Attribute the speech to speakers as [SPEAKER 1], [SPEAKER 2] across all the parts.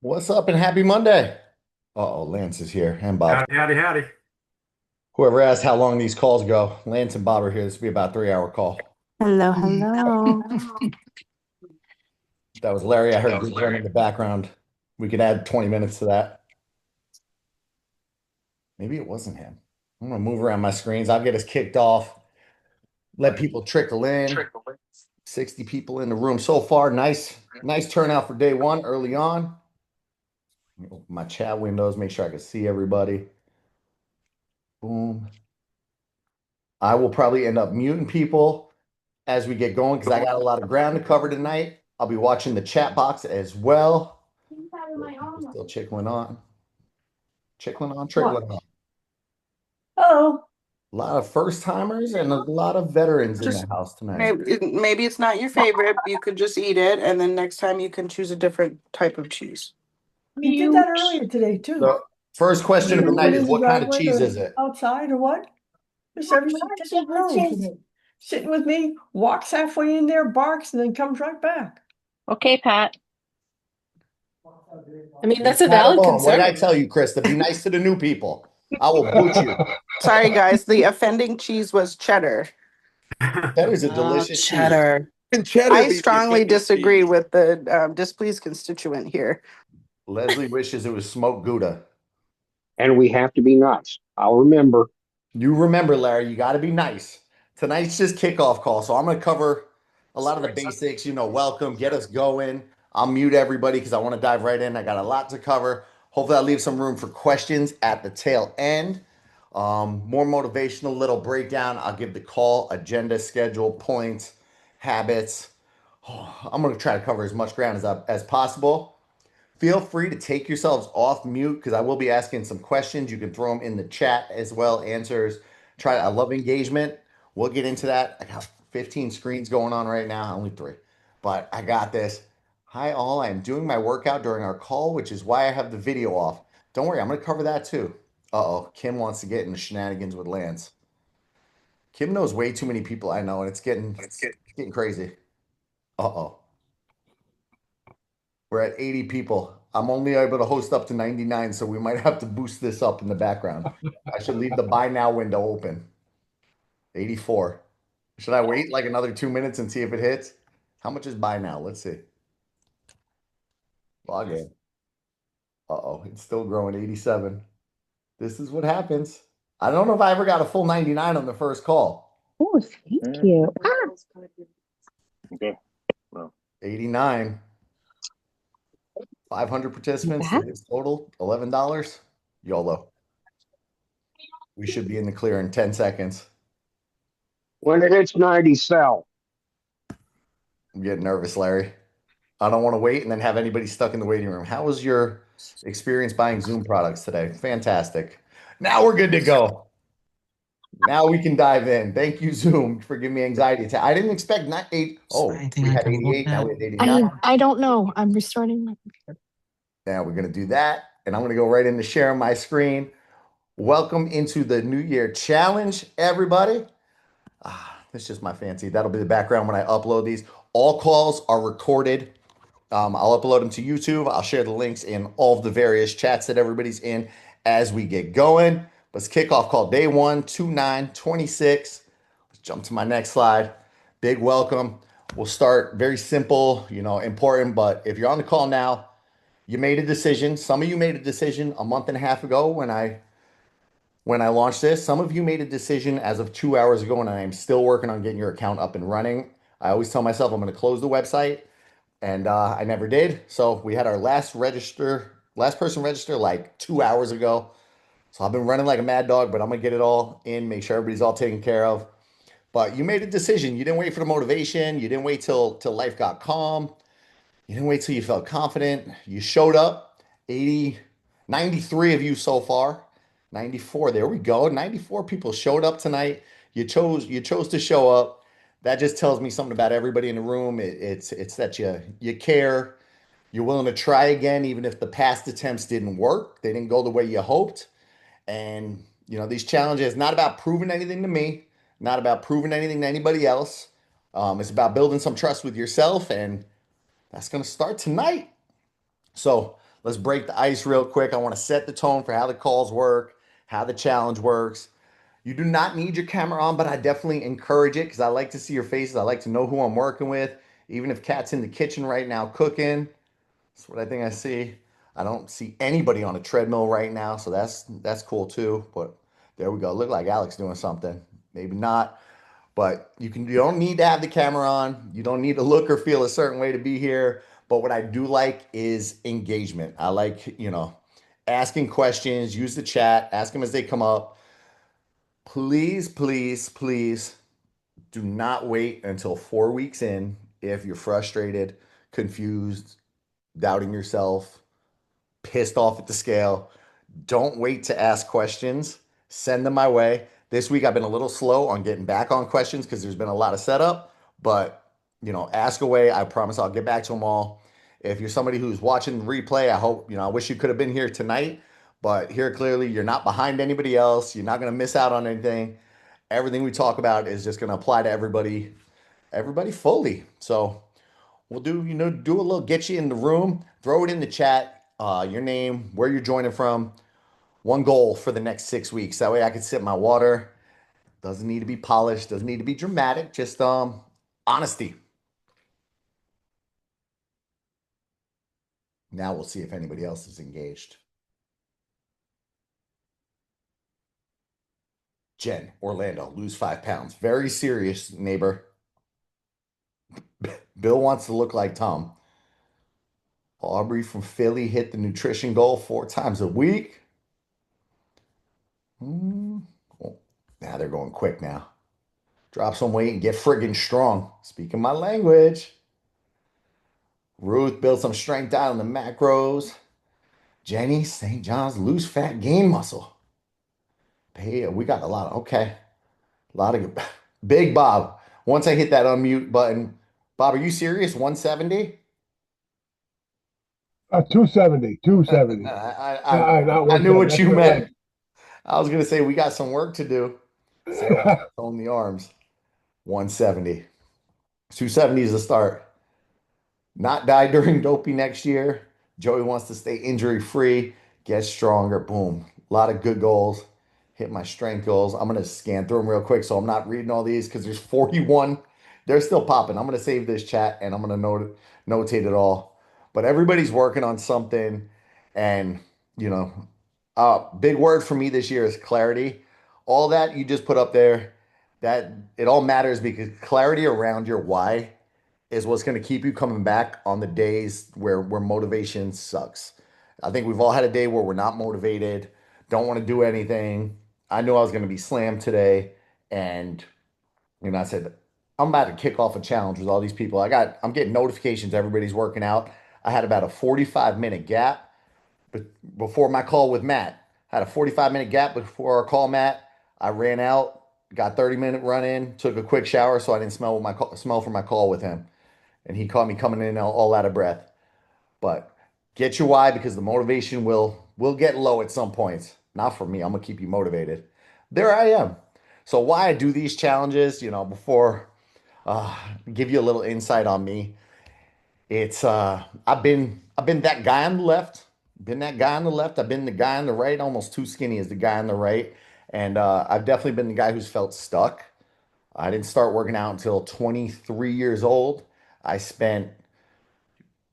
[SPEAKER 1] What's up and happy Monday? Uh-oh, Lance is here and Bob.
[SPEAKER 2] Howdy, howdy, howdy.
[SPEAKER 1] Whoever asked how long these calls go, Lance and Bob are here. This will be about a 3 hour call.
[SPEAKER 3] Hello, hello.
[SPEAKER 1] That was Larry. I heard Google in the background. We could add 20 minutes to that. Maybe it wasn't him. I'm gonna move around my screens. I'll get us kicked off. Let people trickle in. 60 people in the room so far. Nice turnout for day one early on. Let me open my chat windows, make sure I can see everybody. Boom. I will probably end up muting people as we get going because I got a lot of ground to cover tonight. I'll be watching the chat box as well. Still trickling on, trickling on.
[SPEAKER 3] Oh,
[SPEAKER 1] A lot of first timers and a lot of veterans in the
[SPEAKER 4] Just
[SPEAKER 1] house tonight.
[SPEAKER 4] maybe it's not your favorite. You could just eat it, and then next time you can choose a different type of cheese.
[SPEAKER 5] You did that earlier today too.
[SPEAKER 1] The first question of the
[SPEAKER 5] Either
[SPEAKER 1] night
[SPEAKER 5] put
[SPEAKER 1] is
[SPEAKER 5] in the
[SPEAKER 1] what kind of
[SPEAKER 5] driveway
[SPEAKER 1] cheese
[SPEAKER 5] or
[SPEAKER 1] is it?
[SPEAKER 5] outside or what? Just a drone today. Sitting with me, walks halfway in there, barks, and then comes right back.
[SPEAKER 3] okay, Pat.
[SPEAKER 6] I mean, that's a
[SPEAKER 1] Leave Pat
[SPEAKER 6] valid
[SPEAKER 1] alone. What did I
[SPEAKER 6] concern.
[SPEAKER 1] tell you, Krista? Be nice to the new people. I will boot you.
[SPEAKER 4] Sorry, guys. The offending cheese was cheddar.
[SPEAKER 1] That is a delicious cheese.
[SPEAKER 3] Cheddar.
[SPEAKER 2] And cheddar
[SPEAKER 4] I
[SPEAKER 2] be the
[SPEAKER 4] strongly
[SPEAKER 2] offending
[SPEAKER 4] disagree
[SPEAKER 2] cheese.
[SPEAKER 4] with the displeased constituent here.
[SPEAKER 1] Leslie wishes it was smoked Gouda.
[SPEAKER 7] And we have to be nice. I'll remember.
[SPEAKER 1] You remember, Larry, you got to be nice. Tonight's just kickoff call, so I'm going to cover a lot of the basics, welcome, get us going. I'll mute everybody because I want to dive right in. I got a lot to cover. Hopefully, I'll leave some room for questions at the tail end. More motivational, little breakdown. I'll give the call, agenda, schedule, points, habits. I'm going to try to cover as much ground as possible. Feel free to take yourselves off mute because I will be asking some questions. You can throw them in the chat as well. Answers. I love engagement. We'll get into that. I got 15 screens going on right now, only three, but I got this. Hi, all. I am doing my workout during our call, which is why I have the video off. Don't worry, I'm going to cover that too. Uh-oh, Kim wants to get into shenanigans with Lance. Kim knows way too many people I know, and it's getting crazy. Uh-oh. We're at 80 people. I'm only able to host up to 99, so we might have to boost this up in the background. I should leave the buy now window open. 84. Should I wait like another 2 minutes and see if it hits? How much is buy now? Let's see. Log in. Uh-oh, it's still growing 87. This is what happens. I don't know if I ever got a full 99 on the first call.
[SPEAKER 3] Oh, thank you.
[SPEAKER 7] Okay. Well,
[SPEAKER 1] 89. 500 participants.
[SPEAKER 3] That?
[SPEAKER 1] It's total $11. YOLO. We should be in the clear in 10 seconds.
[SPEAKER 7] when it hits 90, sell.
[SPEAKER 1] I'm getting nervous, Larry. I don't want to wait and then have anybody stuck in the waiting room. How was your experience buying Zoom products today? Fantastic. Now we're good to go. Now we can dive in. Thank you, Zoom, for giving me anxiety attack. I didn't expect not eight. Oh, we had 88. Now we have 89.
[SPEAKER 3] I don't know. I'm restarting my computer.
[SPEAKER 1] Now we're going to do that. And I'm going to go right into sharing my screen. Welcome into the New Year Challenge, everybody. That's just my fancy. That'll be the background when I upload these. All calls are recorded. I'll upload them to YouTube. I'll share the links in all of the various chats that everybody's in as we get going. Let's kick off call day one, 2/9/26. Let's jump to my next slide. Big welcome. We'll start very simple, important, but if you're on the call now, you made a decision. Some of you made a decision a month and a half ago when I launched this. Some of you made a decision as of 2 hours ago, and I am still working on getting your account up and running. I always tell myself I'm going to close the website, and I never did. So we had our last person register like 2 hours ago. So I've been running like a mad dog, but I'm gonna get it all in, make sure everybody's all taken care of. But you made a decision. You didn't wait for the motivation. You didn't wait till life got calm. You didn't wait till you felt confident. You showed up. 80, 93 of you so far. 94. There we go. 94 people showed up tonight. You chose to show up. That just tells me something about everybody in the room. It's that you care. You're willing to try again, even if the past attempts didn't work. They didn't go the way you hoped. And these challenges not about proving anything to me, not about proving anything to anybody else. It's about building some trust with yourself, and that's going to start tonight. So Let's break the ice real quick. I want to set the tone for how the calls work, how the challenge works. You do not need your camera on, but I definitely encourage it because I like to see your faces. I like to know who I'm working with. Even if Kat's in the kitchen right now cooking, that's what I think I see. I don't see anybody on a treadmill right now, so that's cool too. But there we go. Look like Alex doing something. Maybe not, but you don't need to have the camera on. You don't need to look or feel a certain way to be here. But what I do like is engagement. I like, asking questions, use the chat, ask them as they come up. Please, please, please do not wait until 4 weeks in if you're frustrated, confused, doubting yourself, pissed off at the scale. Don't wait to ask questions. Send them my way. This week I've been a little slow on getting back on questions because there's been a lot of setup, but ask away. I promise I'll get back to them all. If you're somebody who's watching the replay, I hope, I wish you could have been here tonight, but here clearly you're not behind anybody else. You're not going to miss out on anything. Everything we talk about is just going to apply to everybody fully. So we'll do a little get you in the room, throw it in the chat, your name, where you're joining from, one goal for the next 6 weeks. That way I can sip my water. Doesn't need to be polished, doesn't need to be dramatic, just honesty. Now we'll see if anybody else is engaged. Jen, Orlando, lose 5 pounds. Very serious, neighbor. Bill wants to look like Tom. Aubrey from Philly hit the nutrition goal 4 times a week. Oh, now they're going quick now. Drop some weight and get friggin' strong. Speaking my language. Ruth build some strength out in the macros. Jenny, St. John's, lose fat, gain muscle. Hey, we got a lot of, okay. A lot of Big Bob. Once I hit that unmute button, Bob, are you serious? 170?
[SPEAKER 2] 270, 270. Not
[SPEAKER 1] I knew
[SPEAKER 2] 170.
[SPEAKER 1] what
[SPEAKER 2] That's
[SPEAKER 1] you
[SPEAKER 2] my
[SPEAKER 1] meant.
[SPEAKER 2] leg.
[SPEAKER 1] I was gonna say we got some work to do. Sarah wants to tone the arms. 170. 270 is the start. Not die during doping next year. Joey wants to stay injury free, get stronger. Boom. A lot of good goals. Hit my strength goals. I'm going to scan through them real quick so I'm not reading all these because there's 41. They're still popping. I'm going to save this chat and I'm going to notate it all. But everybody's working on something. And, big word for me this year is clarity. All that you just put up there, that it all matters because clarity around your why is what's going to keep you coming back on the days where motivation sucks. I think we've all had a day where we're not motivated, don't want to do anything. I knew I was going to be slammed today, and I said I'm about to kick off a challenge with all these people. I'm getting notifications everybody's working out. I had about a 45-minute gap before my call with Matt. I had a 45-minute gap before our call, Matt. I ran out, got 30-minute run in, took a quick shower so I didn't smell for my call with him, and he caught me coming in all out of breath. But get your why because the motivation will get low at some points. Not for me. I'm gonna keep you motivated. There I am. So why I do these challenges, before give you a little insight on me. It's I've been that guy on the left, been that guy on the left. I've been the guy on the right, almost too skinny as the guy on the right, and I've definitely been the guy who's felt stuck. I didn't start working out until 23 years old. I spent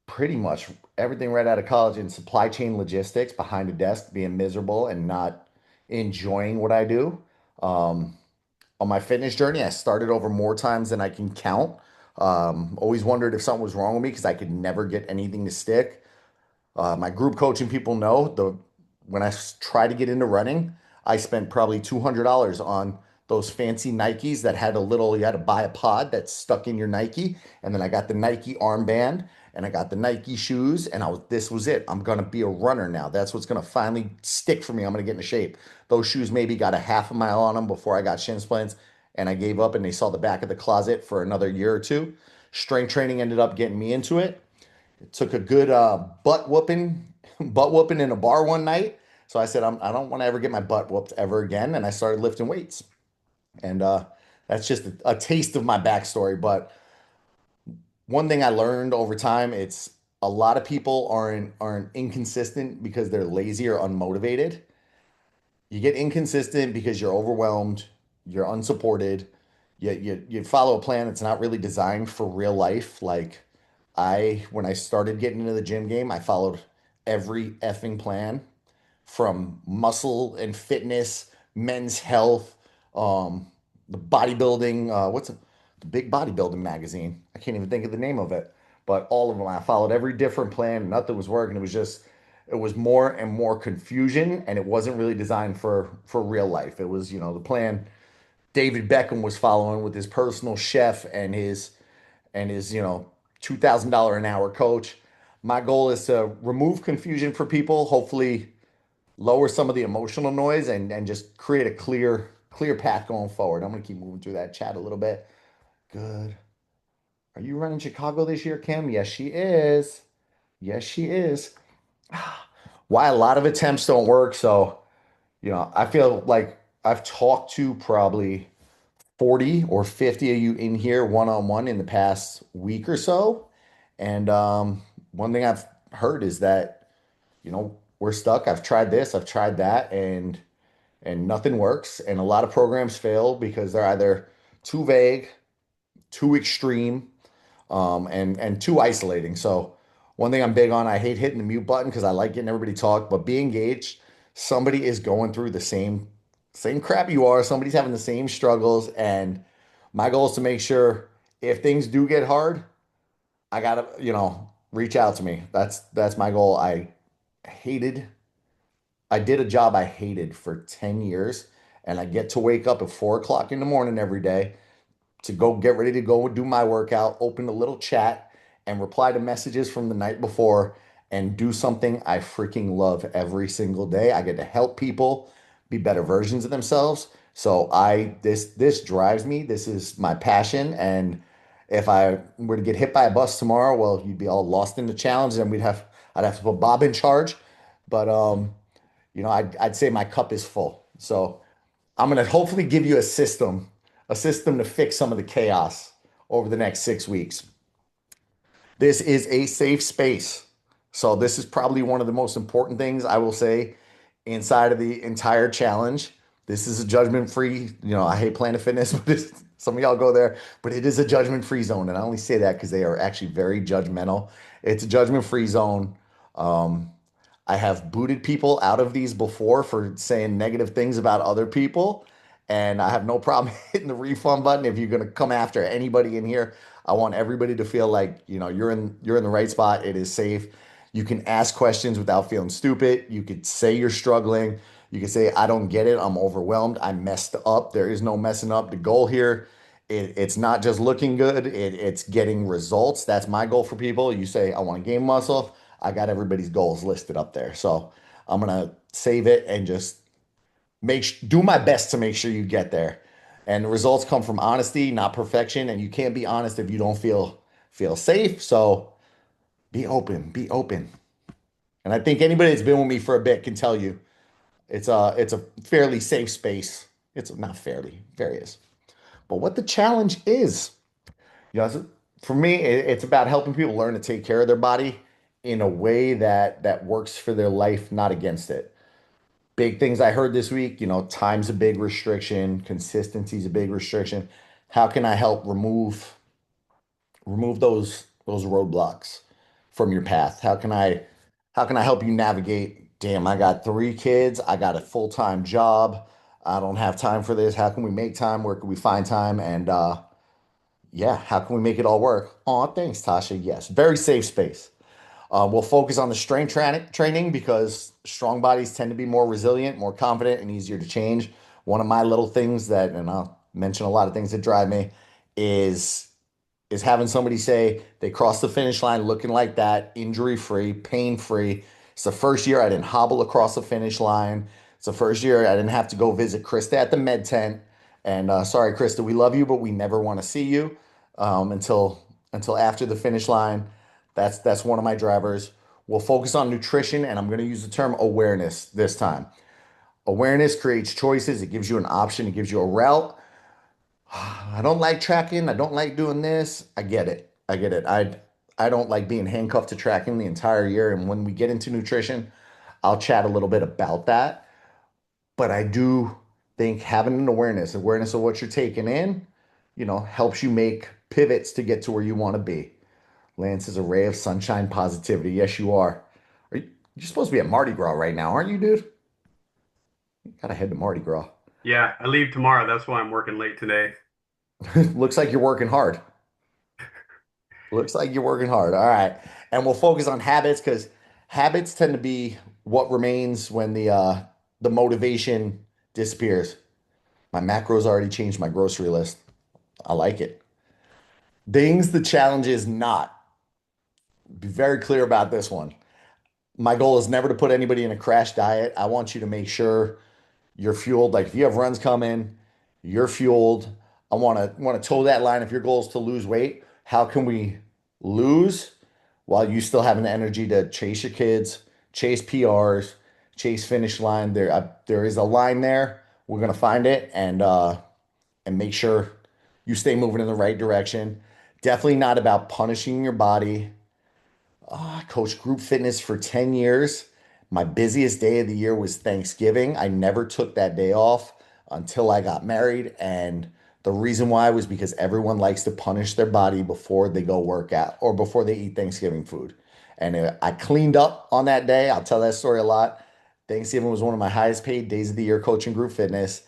[SPEAKER 1] pretty much everything right out of college in supply chain logistics behind a desk, being miserable and not enjoying what I do. Um, on my fitness journey, I started over more times than I can count. Always wondered if something was wrong with me because I could never get anything to stick. My group coaching people know when tried to get into running, I spent probably $200 on those fancy Nikes that had you had to buy a pod that stuck in your Nike, and then I got the Nike armband and I got the Nike shoes, and this was it. I'm gonna be a runner now. That's what's gonna finally stick for me. I'm gonna get into shape. Those shoes maybe got a half a mile on them before I got shin splints, and I gave up, and they saw the back of the closet for another year or two. Strength training ended up getting me into it. Took a good butt whooping, butt whooping in a bar one night. So I said, I don't want to ever get my butt whooped ever again. And I started lifting weights. And that's just a taste of my backstory. But one thing I learned over time, it's a lot of people aren't inconsistent because they're lazy or unmotivated. You get inconsistent because you're overwhelmed, you're unsupported, you follow a plan that's not really designed for real life. Like when I started getting into the gym game, I followed every effing plan from muscle and fitness, men's health, um, the bodybuilding, the big bodybuilding magazine? I can't even think of the name of it, but all of them. I followed every different plan. Nothing was working. It was more and more confusion, and it wasn't really designed for real life. It was, the plan David Beckham was following with his personal chef and his $2,000 an hour coach. My goal is to remove confusion for people, hopefully lower some of the emotional noise and just create a clear path going forward. I'm gonna keep moving through that chat a little bit. Good. Are you running Chicago this year, Kim? Yes, she is. Yes, she is. Why a lot of attempts don't work. So, I feel like I've talked to probably 40 or 50 of you in here one on one in the past week or so. And one thing I've heard is that, we're stuck. I've tried this, I've tried that, and nothing works. And a lot of programs fail because they're either too vague, too extreme, and too isolating. So one thing I'm big on, I hate hitting the mute button because I like getting everybody talk, but be engaged. Somebody is going through the same crap you are. Somebody's having the same struggles, and my goal is to make sure if things do get hard, I gotta, reach out to me. That's my goal. Hated I did a job I hated for 10 years, and I get to wake up at 4 o'clock in the morning every day to go get ready to go do my workout, open a little chat, and reply to messages from the night before and do something I freaking love every single day. I get to help people be better versions of themselves. So this drives me. This is my passion. And if I were to get hit by a bus tomorrow, well, you'd be all lost in the challenge and I'd have to put Bob in charge. But I'd say my cup is full. So I'm going to hopefully give you a system to fix some of the chaos over the next 6 weeks. This is a safe space. So this is probably one of the most important things I will say inside of the entire challenge. This is a judgment-free, I hate Planet Fitness, but some of y'all go there, but it is a judgment-free zone. And I only say that because they are actually very judgmental. It's a judgment-free zone. Um, I have booted people out of these before for saying negative things about other people, and I have no problem hitting the refund button if you're going to come after anybody in here. I want everybody to feel like, you're in the right spot. It is safe. You can ask questions without feeling stupid. You could say you're struggling. You can say, I don't get it. I'm overwhelmed. I messed up. There is no messing up. The goal here, it's not just looking good. It's getting results. That's my goal for people. You say, I want to gain muscle. I got everybody's goals listed up there. So I'm gonna save it and just do my best to make sure you get there. And the results come from honesty, not perfection. And you can't be honest if you don't feel safe. So be open, be open. And I think anybody that's been with me for a bit can tell you it's a fairly safe space. It's not fairly, various. But what the challenge is, for me, it's about helping people learn to take care of their body in a way that works for their life, not against it. Big things I heard this week, time's a big restriction, consistency's a big restriction. How can I help remove those roadblocks from your path? How can I help you navigate, damn, I got 3 kids, I got a full-time job, I don't have time for this. How can we make time? Where can we find time? And yeah, how can we make it all work? Oh, thanks, Tasha. Yes, very safe space. We'll focus on the strength training because strong bodies tend to be more resilient, more confident, and easier to change. One of my little things and I'll mention a lot of things that drive me, is having somebody say they crossed the finish line looking like that, injury free, pain free. It's the first year I didn't hobble across the finish line. It's the first year I didn't have to go visit Krista at the med tent. And sorry, Krista, we love you, but we never want to see you until after the finish line. That's one of my drivers. We'll focus on nutrition, and I'm going to use the term awareness this time. Awareness creates choices. It gives you an option. It gives you a route. I don't like tracking. I don't like doing this. I get it. I get it. I don't like being handcuffed to tracking the entire year. And when we get into nutrition, I'll chat a little bit about that. But I do think having an awareness of what you're taking in, helps you make pivots to get to where you want to be. Lance is a ray of sunshine positivity. Yes, you are. You're supposed to be at Mardi Gras right now, aren't you, dude? You gotta head to Mardi Gras.
[SPEAKER 6] Yeah, I leave tomorrow. That's why I'm working late today.
[SPEAKER 1] Looks like you're working hard. Looks like you're working hard. All right. And we'll focus on habits because habits tend to be what remains when the motivation disappears. My macros already changed my grocery list. I like it. Things the challenge is not. Be very clear about this one. My goal is never to put anybody in a crash diet. I want you to make sure you're fueled. Like if you have runs coming, you're fueled. I want to toe that line. If your goal is to lose weight, how can we lose while you still having the energy to chase your kids, chase PRs, chase finish line? There is a line there. We're gonna find it and make sure you stay moving in the right direction. Definitely not about punishing your body. I coached group fitness for 10 years. My busiest day of the year was Thanksgiving. I never took that day off until I got married. And the reason why was because everyone likes to punish their body before they go work out or before they eat Thanksgiving food. And I cleaned up on that day. I'll tell that story a lot. Thanksgiving was one of my highest paid days of the year coaching group fitness.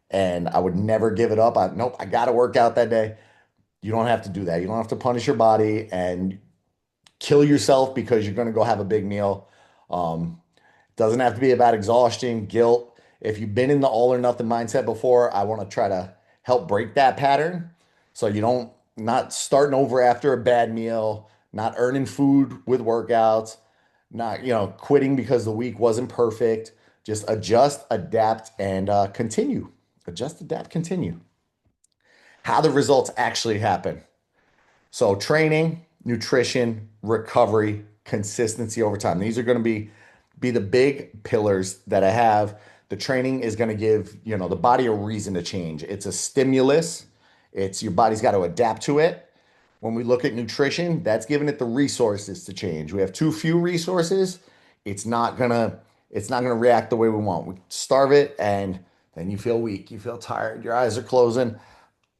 [SPEAKER 1] And I would never give it up. Nope, I got to work out that day. You don't have to do that. You don't have to punish your body and kill yourself because you're going to go have a big meal. Doesn't have to be about exhaustion, guilt. If you've been in the all or nothing mindset before, I want to try to help break that pattern so you don't not starting over after a bad meal, not earning food with workouts, not quitting because the week wasn't perfect. Just adjust, adapt, and continue. Adjust, adapt, continue. How the results actually happen. So training, nutrition, recovery, consistency over time. These are going to be the big pillars that I have. The training is going to give, the body a reason to change. It's a stimulus. It's your body's got to adapt to it. When we look at nutrition, that's giving it the resources to change. We have too few resources. It's not gonna react the way we want. We starve it and then you feel weak. You feel tired. Your eyes are closing.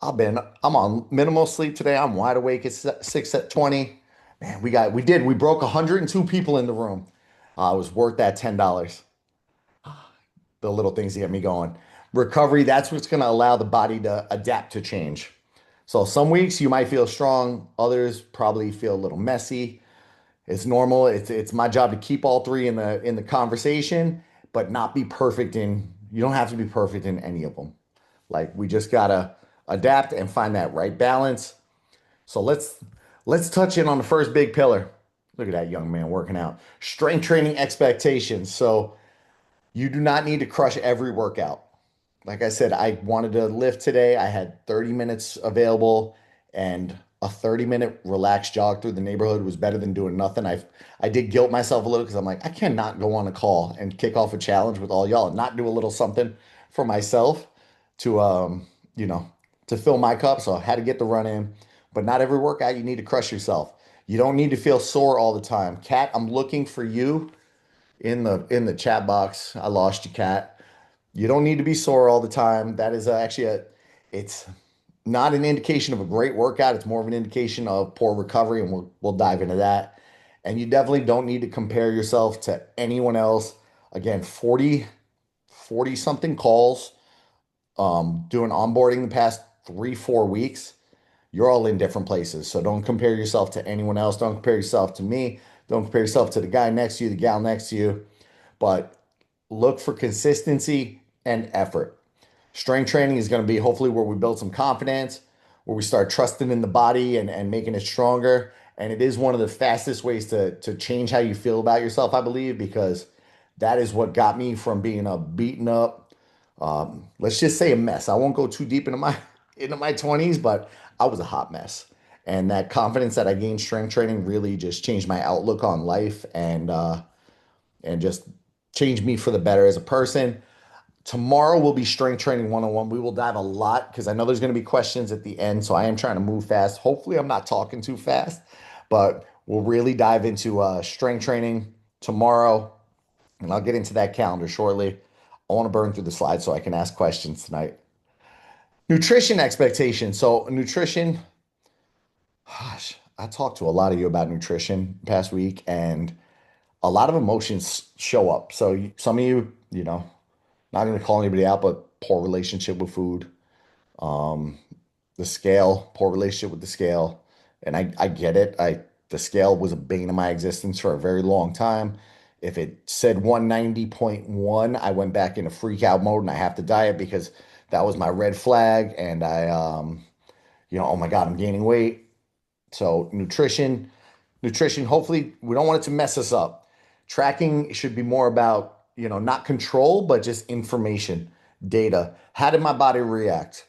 [SPEAKER 1] I'm on minimal sleep today. I'm wide awake at 6 at 20. Man, we broke 102 people in the room. It was worth that $10. The little things that get me going. Recovery, that's what's going to allow the body to adapt to change. So some weeks you might feel strong, others probably feel a little messy. It's normal. It's my job to keep all three in the conversation, but not be perfect you don't have to be perfect in any of them. Like we just gotta adapt and find that right balance. So let's touch in on the first big pillar. Look at that young man working out. Strength training expectations. So you do not need to crush every workout. Like I said, I wanted to lift today. I had 30 minutes available and a 30-minute relaxed jog through the neighborhood was better than doing nothing. I did guilt myself a little because I'm like, I cannot go on a call and kick off a challenge with all y'all and not do a little something for myself to you know, to fill my cup. So I had to get the run in. But not every workout you need to crush yourself. You don't need to feel sore all the time. Kat, I'm looking for you in the chat box. I lost you, Kat. You don't need to be sore all the time. That is actually it's not an indication of a great workout. It's more of an indication of poor recovery, and we'll dive into that. And you definitely don't need to compare yourself to anyone else. Again, 40 something calls, doing onboarding the past 3-4 weeks. You're all in different places. So don't compare yourself to anyone else. Don't compare yourself to me. Don't compare yourself to the guy next to you, the gal next to you. But look for consistency and effort. Strength training is going to be hopefully where we build some confidence, where we start trusting in the body and making it stronger. And it is one of the fastest ways to change how you feel about yourself, I believe, because that is what got me from being a beaten up, let's just say a mess. I won't go too deep into my 20s, but I was a hot mess. And that confidence that I gained strength training really just changed my outlook on life and just changed me for the better as a person. Tomorrow will be strength training 101. We will dive a lot because I know there's going to be questions at the end. So I am trying to move fast. Hopefully, I'm not talking too fast, but We'll really dive into strength training tomorrow, and I'll get into that calendar shortly. I want to burn through the slides so I can ask questions tonight. Nutrition expectations. So, nutrition, gosh, I talked to a lot of you about nutrition past week, and a lot of emotions show up. So, some of you, not going to call anybody out, but poor relationship with food, um, the scale, poor relationship with the scale. And I get it. The scale was a bane of my existence for a very long time. If it said 190.1, I went back into freak out mode and I have to diet because that was my red flag. And oh my God, I'm gaining weight. So nutrition, hopefully we don't want it to mess us up. Tracking should be more about, not control, but just information, data. How did my body react?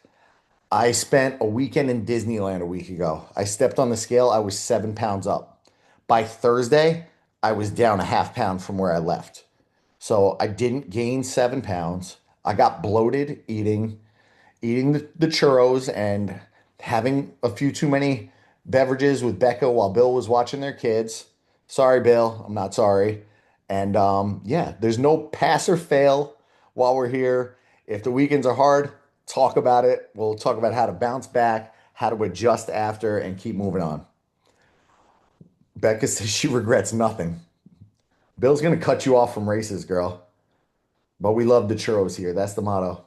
[SPEAKER 1] I spent a weekend in Disneyland a week ago. I stepped on the scale, I was 7 pounds up. By Thursday, I was down a half pound from where I left. So I didn't gain 7 pounds. I got bloated eating the churros and having a few too many beverages with Becca while Bill was watching their kids. Sorry, Bill, I'm not sorry. And yeah, there's no pass or fail while we're here. If the weekends are hard, talk about it. We'll talk about how to bounce back, how to adjust after, and keep moving on. Becca says she regrets nothing. Bill's gonna cut you off from races, girl. But we love the churros here. That's the motto.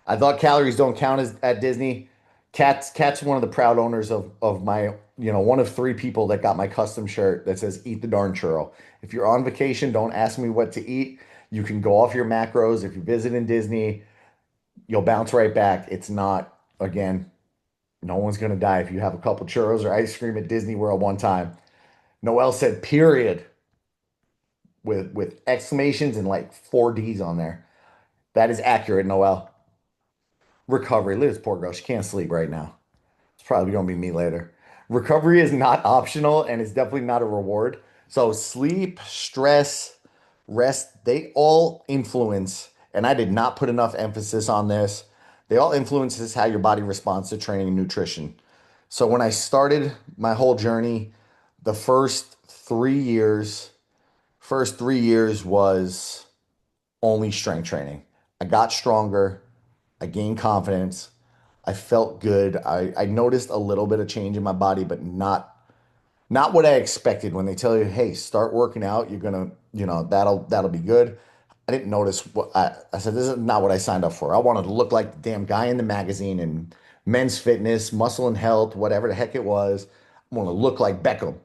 [SPEAKER 1] I thought calories don't count at Disney. Cat's one of the proud owners of my, one of three people that got my custom shirt that says "Eat the darn churro." If you're on vacation, don't ask me what to eat. You can go off your macros. If you visit in Disney, you'll bounce right back. It's not, again, no one's gonna die if you have a couple churros or ice cream at Disney World one time. Noel said period with exclamations and like four D's on there. That is accurate, Noel. Recovery. Look at this poor girl. She can't sleep right now. It's probably going to be me later. Recovery is not optional and it's definitely not a reward. So sleep, stress, rest, they all influence, and I did not put enough emphasis on this. They all influences how your body responds to training and nutrition. So when I started my whole journey, the first 3 years was only strength training. I got stronger. I gained confidence. I felt good. I noticed a little bit of change in my body, but not what I expected. When they tell you, "Hey, start working out, you're gonna, that'll be good." I didn't notice what I said. This is not what I signed up for. I wanted to look like the damn guy in the magazine and Men's Fitness, Muscle and Health, whatever the heck it was. I want to look like Beckham.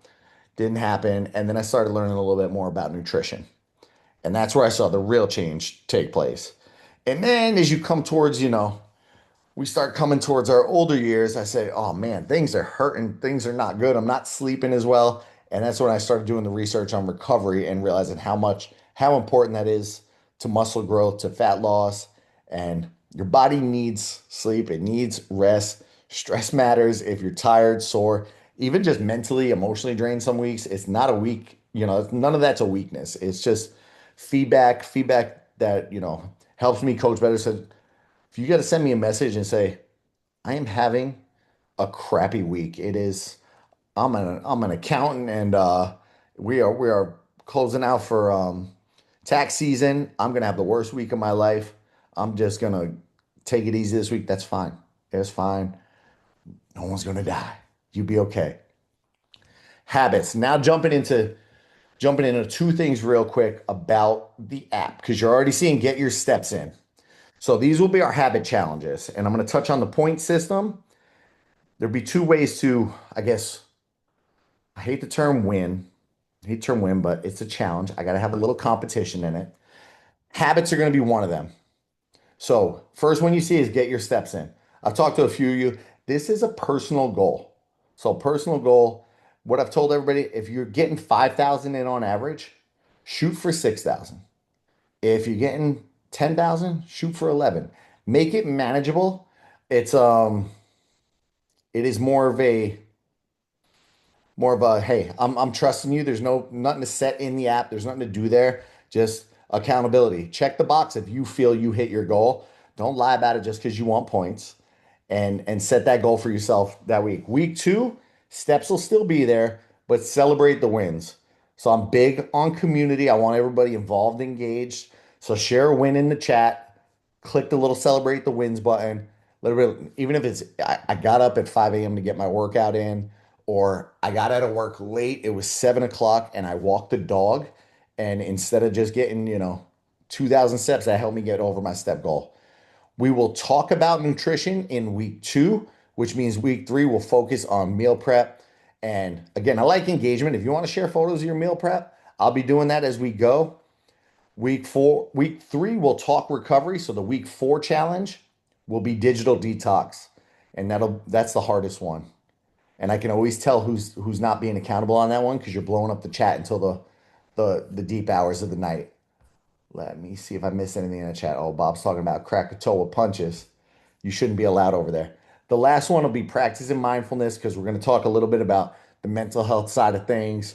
[SPEAKER 1] Didn't happen. And then I started learning a little bit more about nutrition. And that's where I saw the real change take place. And then as you come towards, we start coming towards our older years, I say, oh man, things are hurting. Things are not good. I'm not sleeping as well. And that's when I started doing the research on recovery and realizing how important that is to muscle growth, to fat loss. And your body needs sleep. It needs rest. Stress matters. If you're tired, sore, even just mentally, emotionally drained some weeks, it's not a weak, none of that's a weakness. It's just feedback that, helps me coach better. So if you got to send me a message and say, I am having a crappy week. I'm an accountant and we are closing out for tax season. I'm gonna have the worst week of my life. I'm just gonna take it easy this week. That's fine. It's fine. No one's gonna die. You be okay. Habits. Now jumping into two things real quick about the app because you're already seeing get your steps in. So these will be our habit challenges, and I'm going to touch on the point system. There'll be two ways to, I guess, I hate the term win. I hate the term win, but it's a challenge. I got to have a little competition in it. Habits are going to be one of them. So first one you see is get your steps in. I've talked to a few of you. This is a personal goal. So personal goal, what I've told everybody, if you're getting 5,000 in on average, shoot for 6,000. If you're getting 10,000, shoot for 11. Make it manageable. It is more of a hey, I'm trusting you. There's nothing to set in the app. There's nothing to do there. Just accountability. Check the box if you feel you hit your goal. Don't lie about it just because you want points. And set that goal for yourself that week. Week two, steps will still be there, but celebrate the wins. So I'm big on community. I want everybody involved, engaged. So share a win in the chat. Click the little celebrate the wins button. Literally, even if it's I got up at 5 a.m. to get my workout in, or I got out of work late, it was 7 o'clock, and I walked the dog. And instead of just getting, 2,000 steps, that helped me get over my step goal. We will talk about nutrition in week 2, which means week 3 we'll focus on meal prep. And again, I like engagement. If you want to share photos of your meal prep, I'll be doing that as we go. Week 3, we'll talk recovery. So the week 4 challenge will be digital detox. And that's the hardest one. And I can always tell who's not being accountable on that one because you're blowing up the chat until the deep hours of the night. Let me see if I missed anything in the chat. Oh, Bob's talking about crack a toe with punches. You shouldn't be allowed over there. The last one will be practicing mindfulness because we're going to talk a little bit about the mental health side of things.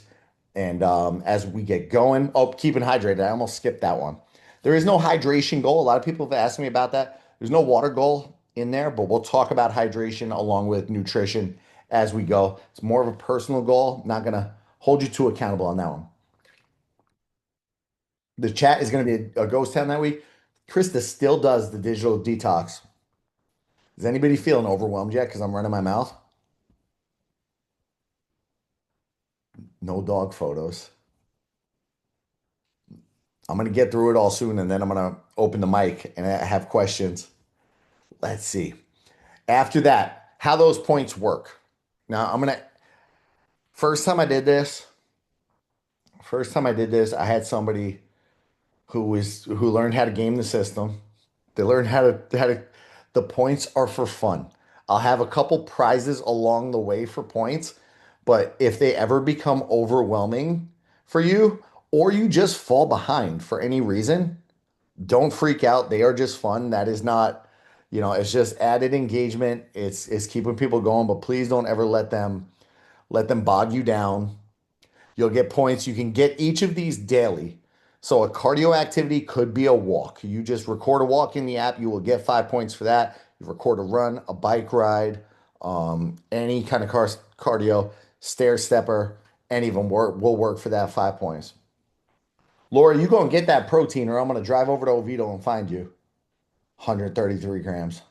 [SPEAKER 1] And as we get going, keeping hydrated. I almost skipped that one. There is no hydration goal. A lot of people have asked me about that. There's no water goal in there, but we'll talk about hydration along with nutrition as we go. It's more of a personal goal. Not going to hold you too accountable on that one. The chat is going to be a ghost town that week. Krista still does the digital detox. Is anybody feeling overwhelmed yet because I'm running my mouth? No dog photos. I'm going to get through it all soon, and then I'm going to open the mic and have questions. Let's see. After that, how those points work. Now, first time I did this, I had somebody who learned how to game the system. They learned the points are for fun. I'll have a couple prizes along the way for points, but if they ever become overwhelming for you or you just fall behind for any reason, don't freak out. They are just fun. That is not, it's just added engagement. It's keeping people going, but please don't ever let them bog you down. You'll get points. You can get each of these daily. So a cardio activity could be a walk. You just record a walk in the app. You will get 5 points for that. You record a run, a bike ride, any kind of cardio, stair stepper, any of them will work for that 5 points. Laura, you go and get that protein or I'm going to drive over to Oviedo and find you. 133 grams.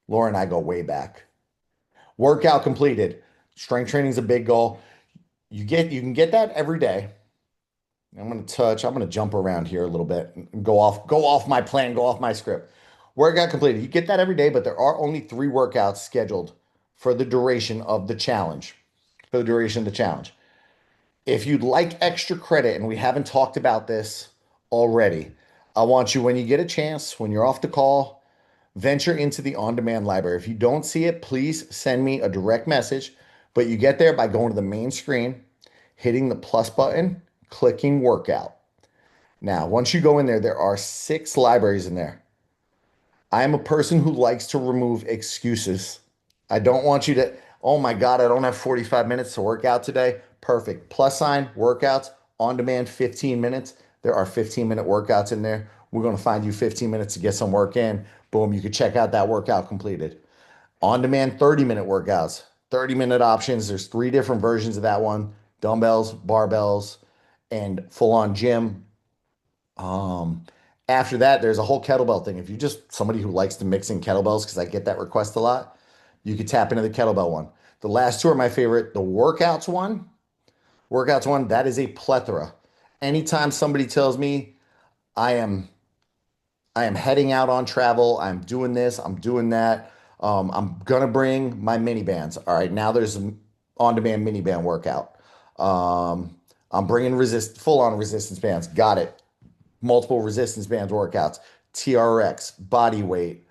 [SPEAKER 1] Laura and I go way back. Workout completed. Strength training is a big goal. You can get that every day. I'm going to jump around here a little bit and go off my plan, go off my script. Workout completed. You get that every day, but there are only 3 workouts scheduled for the duration of the challenge. If you'd like extra credit, and we haven't talked about this already, I want you, when you get a chance, when you're off the call, venture into the on-demand library. If you don't see it, please send me a direct message, but you get there by going to the main screen, hitting the plus button, clicking workout. Now, once you go in there, there are 6 libraries in there. I am a person who likes to remove excuses. I don't want you to, oh my God, I don't have 45 minutes to work out today. Perfect. Plus sign, workouts, on demand, 15 minutes. There are 15-minute workouts in there. We're going to find you 15 minutes to get some work in. Boom, you can check out that workout completed. On demand, 30-minute workouts, 30-minute options. There's 3 different versions of that one: dumbbells, barbells, and full on gym. After that, there's a whole kettlebell thing. If you're just somebody who likes to mix in kettlebells, because I get that request a lot, you could tap into the kettlebell one. The last 2 are my favorite. The workouts one, that is a plethora. Anytime somebody tells me I am heading out on travel, I'm doing this, I'm doing that, I'm gonna bring my mini bands. All right, now there's an on-demand mini band workout. I'm bringing full-on resistance bands. Got it. Multiple resistance bands workouts, TRX, body weight.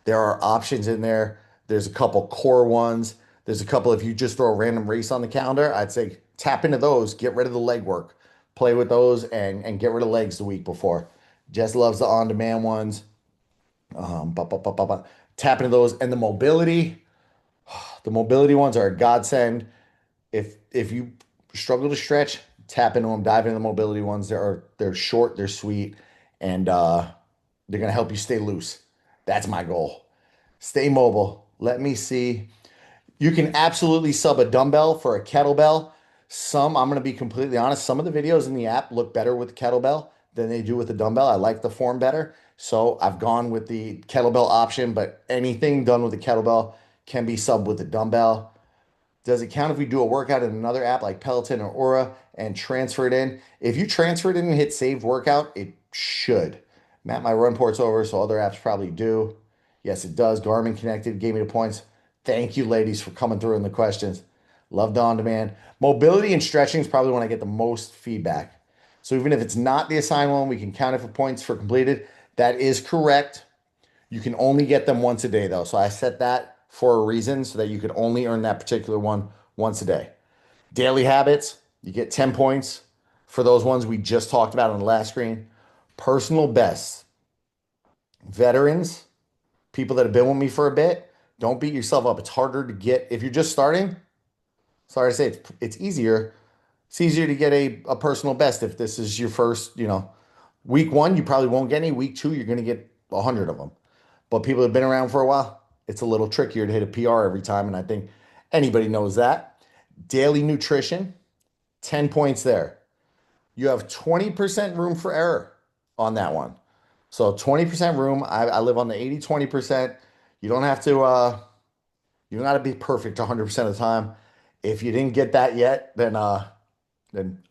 [SPEAKER 1] There are options in there. There's a couple core ones. There's a couple, if you just throw a random race on the calendar, I'd say tap into those, get rid of the leg work, play with those, and get rid of legs the week before. Jess loves the on-demand ones. Tap into those. And the mobility ones are a godsend. If you struggle to stretch, tap into them, dive into the mobility ones. They're short, they're sweet, and they're gonna help you stay loose. That's my goal. Stay mobile. Let me see. You can absolutely sub a dumbbell for a kettlebell. Some, I'm going to be completely honest, some of the videos in the app look better with the kettlebell than they do with the dumbbell. I like the form better. So I've gone with the kettlebell option, but anything done with the kettlebell can be subbed with the dumbbell. Does it count if we do a workout in another app like Peloton or Aura and transfer it in? If you transfer it in and hit saved workout, it should. Matt, my run port's over, so other apps probably do. Yes, it does. Garmin connected, gave me the points. Thank you, ladies, for coming through in the questions. Love the on demand. Mobility and stretching is probably when I get the most feedback. So even if it's not the assigned one, we can count it for points for completed. That is correct. You can only get them once a day, though. So I set that for a reason so that you could only earn that particular one once a day. Daily habits, you get 10 points for those ones we just talked about on the last screen. Personal best, veterans, people that have been with me for a bit, don't beat yourself up. It's harder to get, if you're just starting, sorry to say, it's easier. It's easier to get a personal best if this is your first, week one, you probably won't get any. Week two, you're going to get 100 of them. But people have been around for a while, it's a little trickier to hit a PR every time. And I think anybody knows that. Daily nutrition, 10 points there. You have 20% room for error on that one. So 20% room. I live on the 80-20%. You don't have to you don't got to be perfect 100% of the time. If you didn't get that yet, then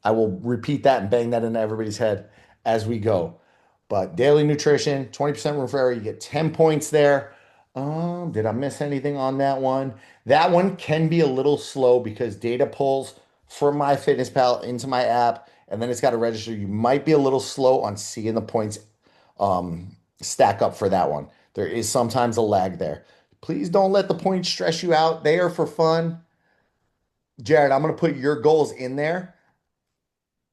[SPEAKER 1] I will repeat that and bang that into everybody's head as we go. But daily nutrition, 20% room for error. You get 10 points there. Did I miss anything on that one? That one can be a little slow because data pulls from MyFitnessPal into my app, and then it's got to register. You might be a little slow on seeing the points stack up for that one. There is sometimes a lag there. Please don't let the points stress you out. They are for fun. Jared, I'm going to put your goals in there.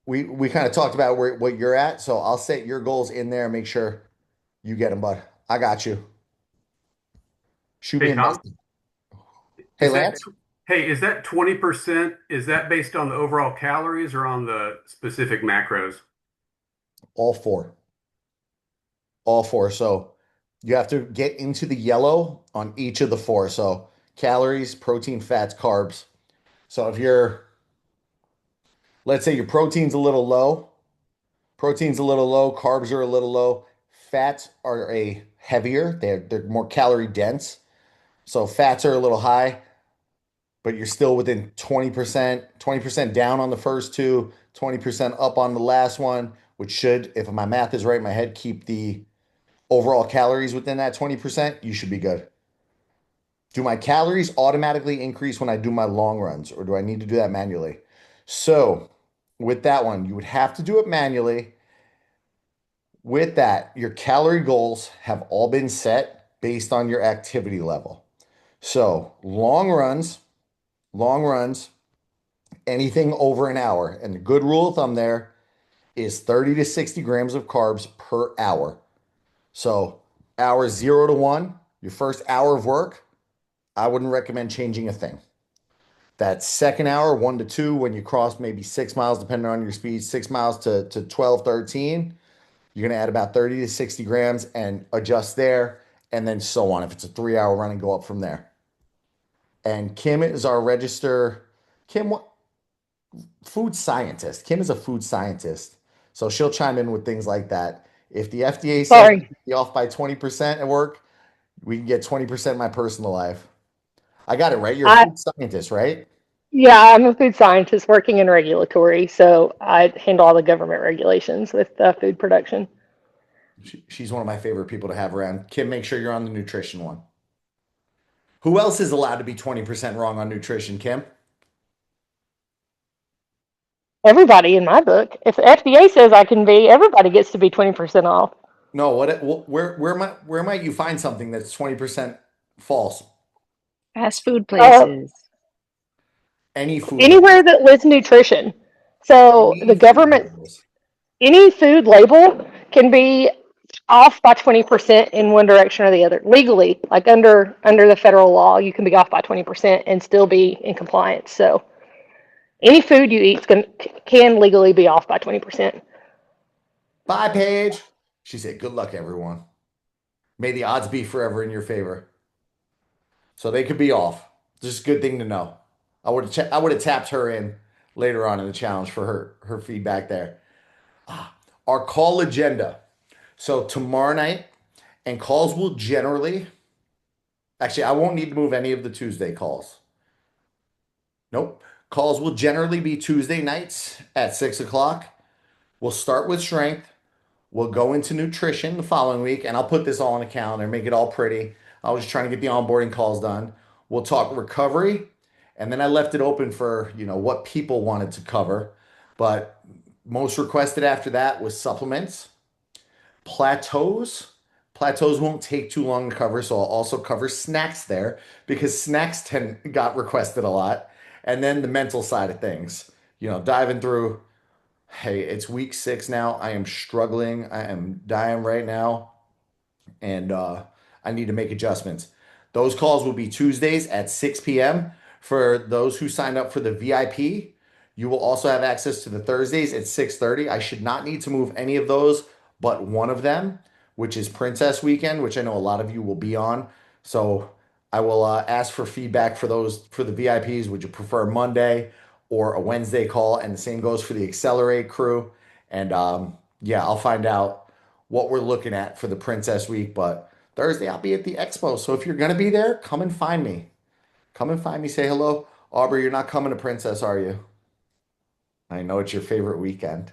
[SPEAKER 1] We kind of talked about what you're at, so I'll set your goals in there and make sure you get them, bud. I got you. Shoot me
[SPEAKER 6] Hey
[SPEAKER 1] a
[SPEAKER 6] Tom,
[SPEAKER 1] message. Hey,
[SPEAKER 6] is that
[SPEAKER 1] Lance.
[SPEAKER 6] hey, is that 20%? Is that based on the overall calories or on the specific macros?
[SPEAKER 1] All four. All four. So you have to get into the yellow on each of the four. So calories, protein, fats, carbs. So if let's say your protein's a little low, carbs are a little low, fats are a heavier, they're more calorie dense. So fats are a little high, but you're still within 20%, 20% down on the first two, 20% up on the last one, which should, if my math is right in my head, keep the overall calories within that 20%. You should be good. Do my calories automatically increase when I do my long runs, or do I need to do that manually? So, with that one, you would have to do it manually. With that, your calorie goals have all been set based on your activity level. So, long runs, anything over an hour. And the good rule of thumb there is 30 to 60 grams of carbs per hour. So, hour 0 to 1, your first hour of work, I wouldn't recommend changing a thing. That second hour, 1 to 2, when you cross maybe 6 miles, depending on your speed, 6 miles to 12, 13, you're going to add about 30 to 60 grams and adjust there, and then so on. If it's a 3 hour run, and go up from there. And Kim is our register. Kim, what food scientist? Kim is a food scientist. So she'll chime in with things like that. If the FDA says
[SPEAKER 8] Sorry.
[SPEAKER 1] be off by 20% at work, we can get 20% in my personal life. I got it right. You're a
[SPEAKER 8] I
[SPEAKER 1] food scientist, right?
[SPEAKER 8] Yeah, I'm a food scientist working in regulatory, so I handle all the government regulations with food production.
[SPEAKER 1] She's one of my favorite people to have around. Kim, make sure you're on the nutrition one. Who else is allowed to be 20% wrong on nutrition, Kim?
[SPEAKER 8] Everybody in my book, if the FDA says I can be, everybody gets to be 20% off.
[SPEAKER 1] No, where might you find something that's 20% false?
[SPEAKER 3] Fast food
[SPEAKER 8] Uh,
[SPEAKER 3] places.
[SPEAKER 1] Any food
[SPEAKER 8] Anywhere
[SPEAKER 1] labels.
[SPEAKER 8] that lists nutrition. So the
[SPEAKER 1] Any food
[SPEAKER 8] government,
[SPEAKER 1] labels.
[SPEAKER 8] any food label can be off by 20% in one direction or the other. Legally, like under the federal law, you can be off by 20% and still be in compliance. So any food you eat can legally be off by 20%.
[SPEAKER 1] Bye, Paige. She said, good luck, everyone. May the odds be forever in your favor. So they could be off. Just a good thing to know. I would have tapped her in later on in the challenge for her feedback there. Our call agenda. So tomorrow night, and calls will generally, actually, I won't need to move any of the Tuesday calls. Nope. Calls will generally be Tuesday nights at 6 o'clock. We'll start with strength. We'll go into nutrition the following week, and I'll put this all on a calendar, make it all pretty. I was just trying to get the onboarding calls done. We'll talk recovery, and then I left it open for, what people wanted to cover. But most requested after that was supplements, plateaus. Plateaus won't take too long to cover, so I'll also cover snacks there because snacks got requested a lot. And then the mental side of things, diving through. Hey, it's week 6 now. I am struggling. I am dying right now, and I need to make adjustments. Those calls will be Tuesdays at 6 p.m. For those who signed up for the VIP, you will also have access to the Thursdays at 6:30. I should not need to move any of those but one of them, which is Princess Weekend, which I know a lot of you will be on. So I will ask for feedback for those for the VIPs. Would you prefer Monday or a Wednesday call? And the same goes for the Accelerate crew. And yeah, I'll find out what we're looking at for the Princess Week. But Thursday, I'll be at the expo. So if you're going to be there, come and find me. Come and find me. Say hello. Aubrey, you're not coming to Princess, are you? I know it's your favorite weekend.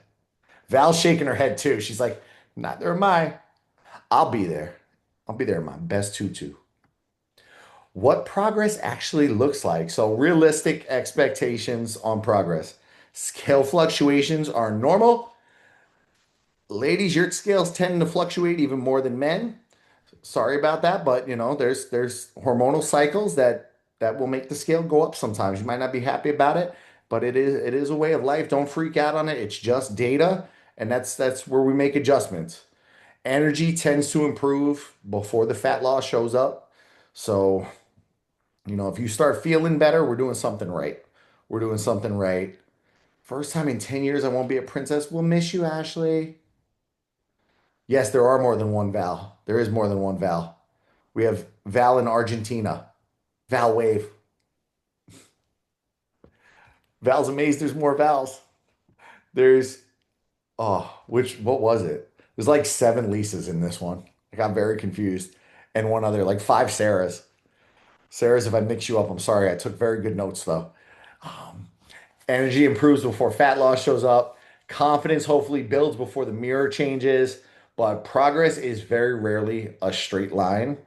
[SPEAKER 1] Val's shaking her head too. She's like, neither am I. I'll be there. I'll be there in my best tutu. What progress actually looks like. So, realistic expectations on progress. Scale fluctuations are normal. Ladies, your scales tend to fluctuate even more than men. Sorry about that, but there's hormonal cycles that will make the scale go up sometimes. You might not be happy about it, but it is a way of life. Don't freak out on it. It's just data, and that's where we make adjustments. Energy tends to improve before the fat loss shows up. So, if you start feeling better, we're doing something right. We're doing something right. First time in 10 years I won't be a princess. We'll miss you, Ashley. Yes, there are more than one Val. There is more than one Val. We have Val in Argentina. Val wave. Val's amazed there's more Vals. There's what was it? There's like 7 Lisas in this one. I got very confused. And one other, like 5 Sarahs. Sarahs, if I mix you up, I'm sorry. I took very good notes though. Energy improves before fat loss shows up. Confidence hopefully builds before the mirror changes. But progress is very rarely a straight line.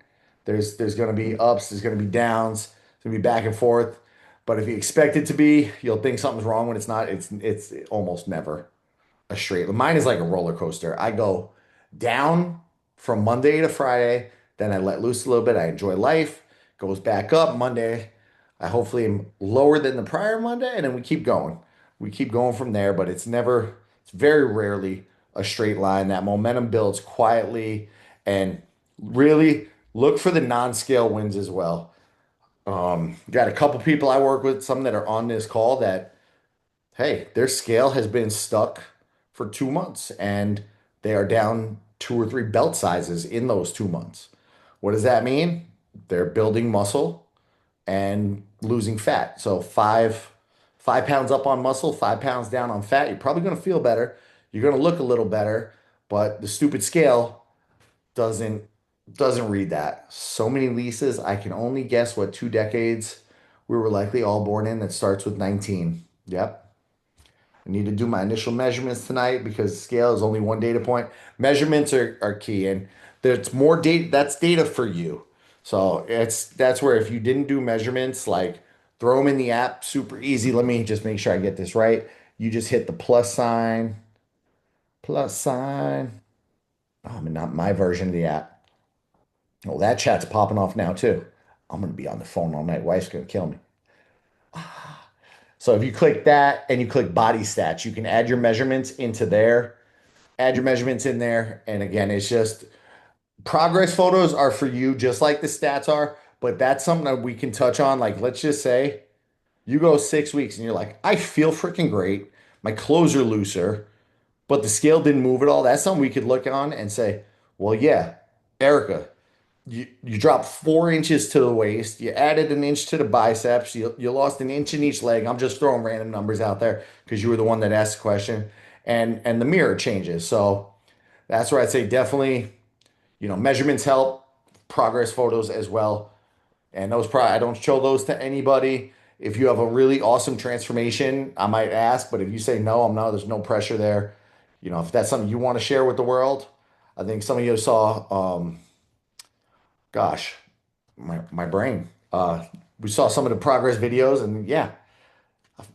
[SPEAKER 1] There's going to be ups, there's going to be downs, there's going to be back and forth. But if you expect it to be, you'll think something's wrong when it's not. It's almost never a straight. Mine is like a roller coaster. I go down from Monday to Friday, then I let loose a little bit. I enjoy life. Goes back up Monday. I hopefully am lower than the prior Monday, and then we keep going. We keep going from there, but it's very rarely a straight line. That momentum builds quietly, and really look for the non-scale wins as well. Got a couple people I work with, some that are on this call that, hey, their scale has been stuck for 2 months and they are down 2 or 3 belt sizes in those 2 months. What does that mean? They're building muscle and losing fat. So 5 pounds up on muscle, 5 pounds down on fat. You're probably going to feel better. You're going to look a little better, but the stupid scale doesn't read that. So many Lisas, I can only guess what 2 decades we were likely all born in that starts with 19. Yep. I need to do my initial measurements tonight because scale is only one data point. Measurements are key, and there's more data. That's data for you. So that's where if you didn't do measurements, like throw them in the app, super easy. Let me just make sure I get this right. You just hit the plus sign, plus sign. Oh, I mean, not my version of the app. Oh, that chat's popping off now too. I'm gonna be on the phone all night. Wife's gonna kill me. So if you click that and you click body stats, you can add your measurements into there. Add your measurements in there. And again, it's just progress photos are for you, just like the stats are. But that's something that we can touch on. Like, let's just say you go 6 weeks and you're like, I feel freaking great. My clothes are looser, but the scale didn't move at all. That's something we could look on and say, well, yeah, Erica, you dropped 4 inches to the waist. You added an inch to the biceps. You lost an inch in each leg. I'm just throwing random numbers out there because you were the one that asked the question. And the mirror changes. So that's where I'd say definitely, measurements help, progress photos as well. And those probably I don't show those to anybody. If you have a really awesome transformation, I might ask, but if you say no, there's no pressure there. If that's something you want to share with the world, I think some of you saw, gosh, my brain. We saw some of the progress videos, and yeah,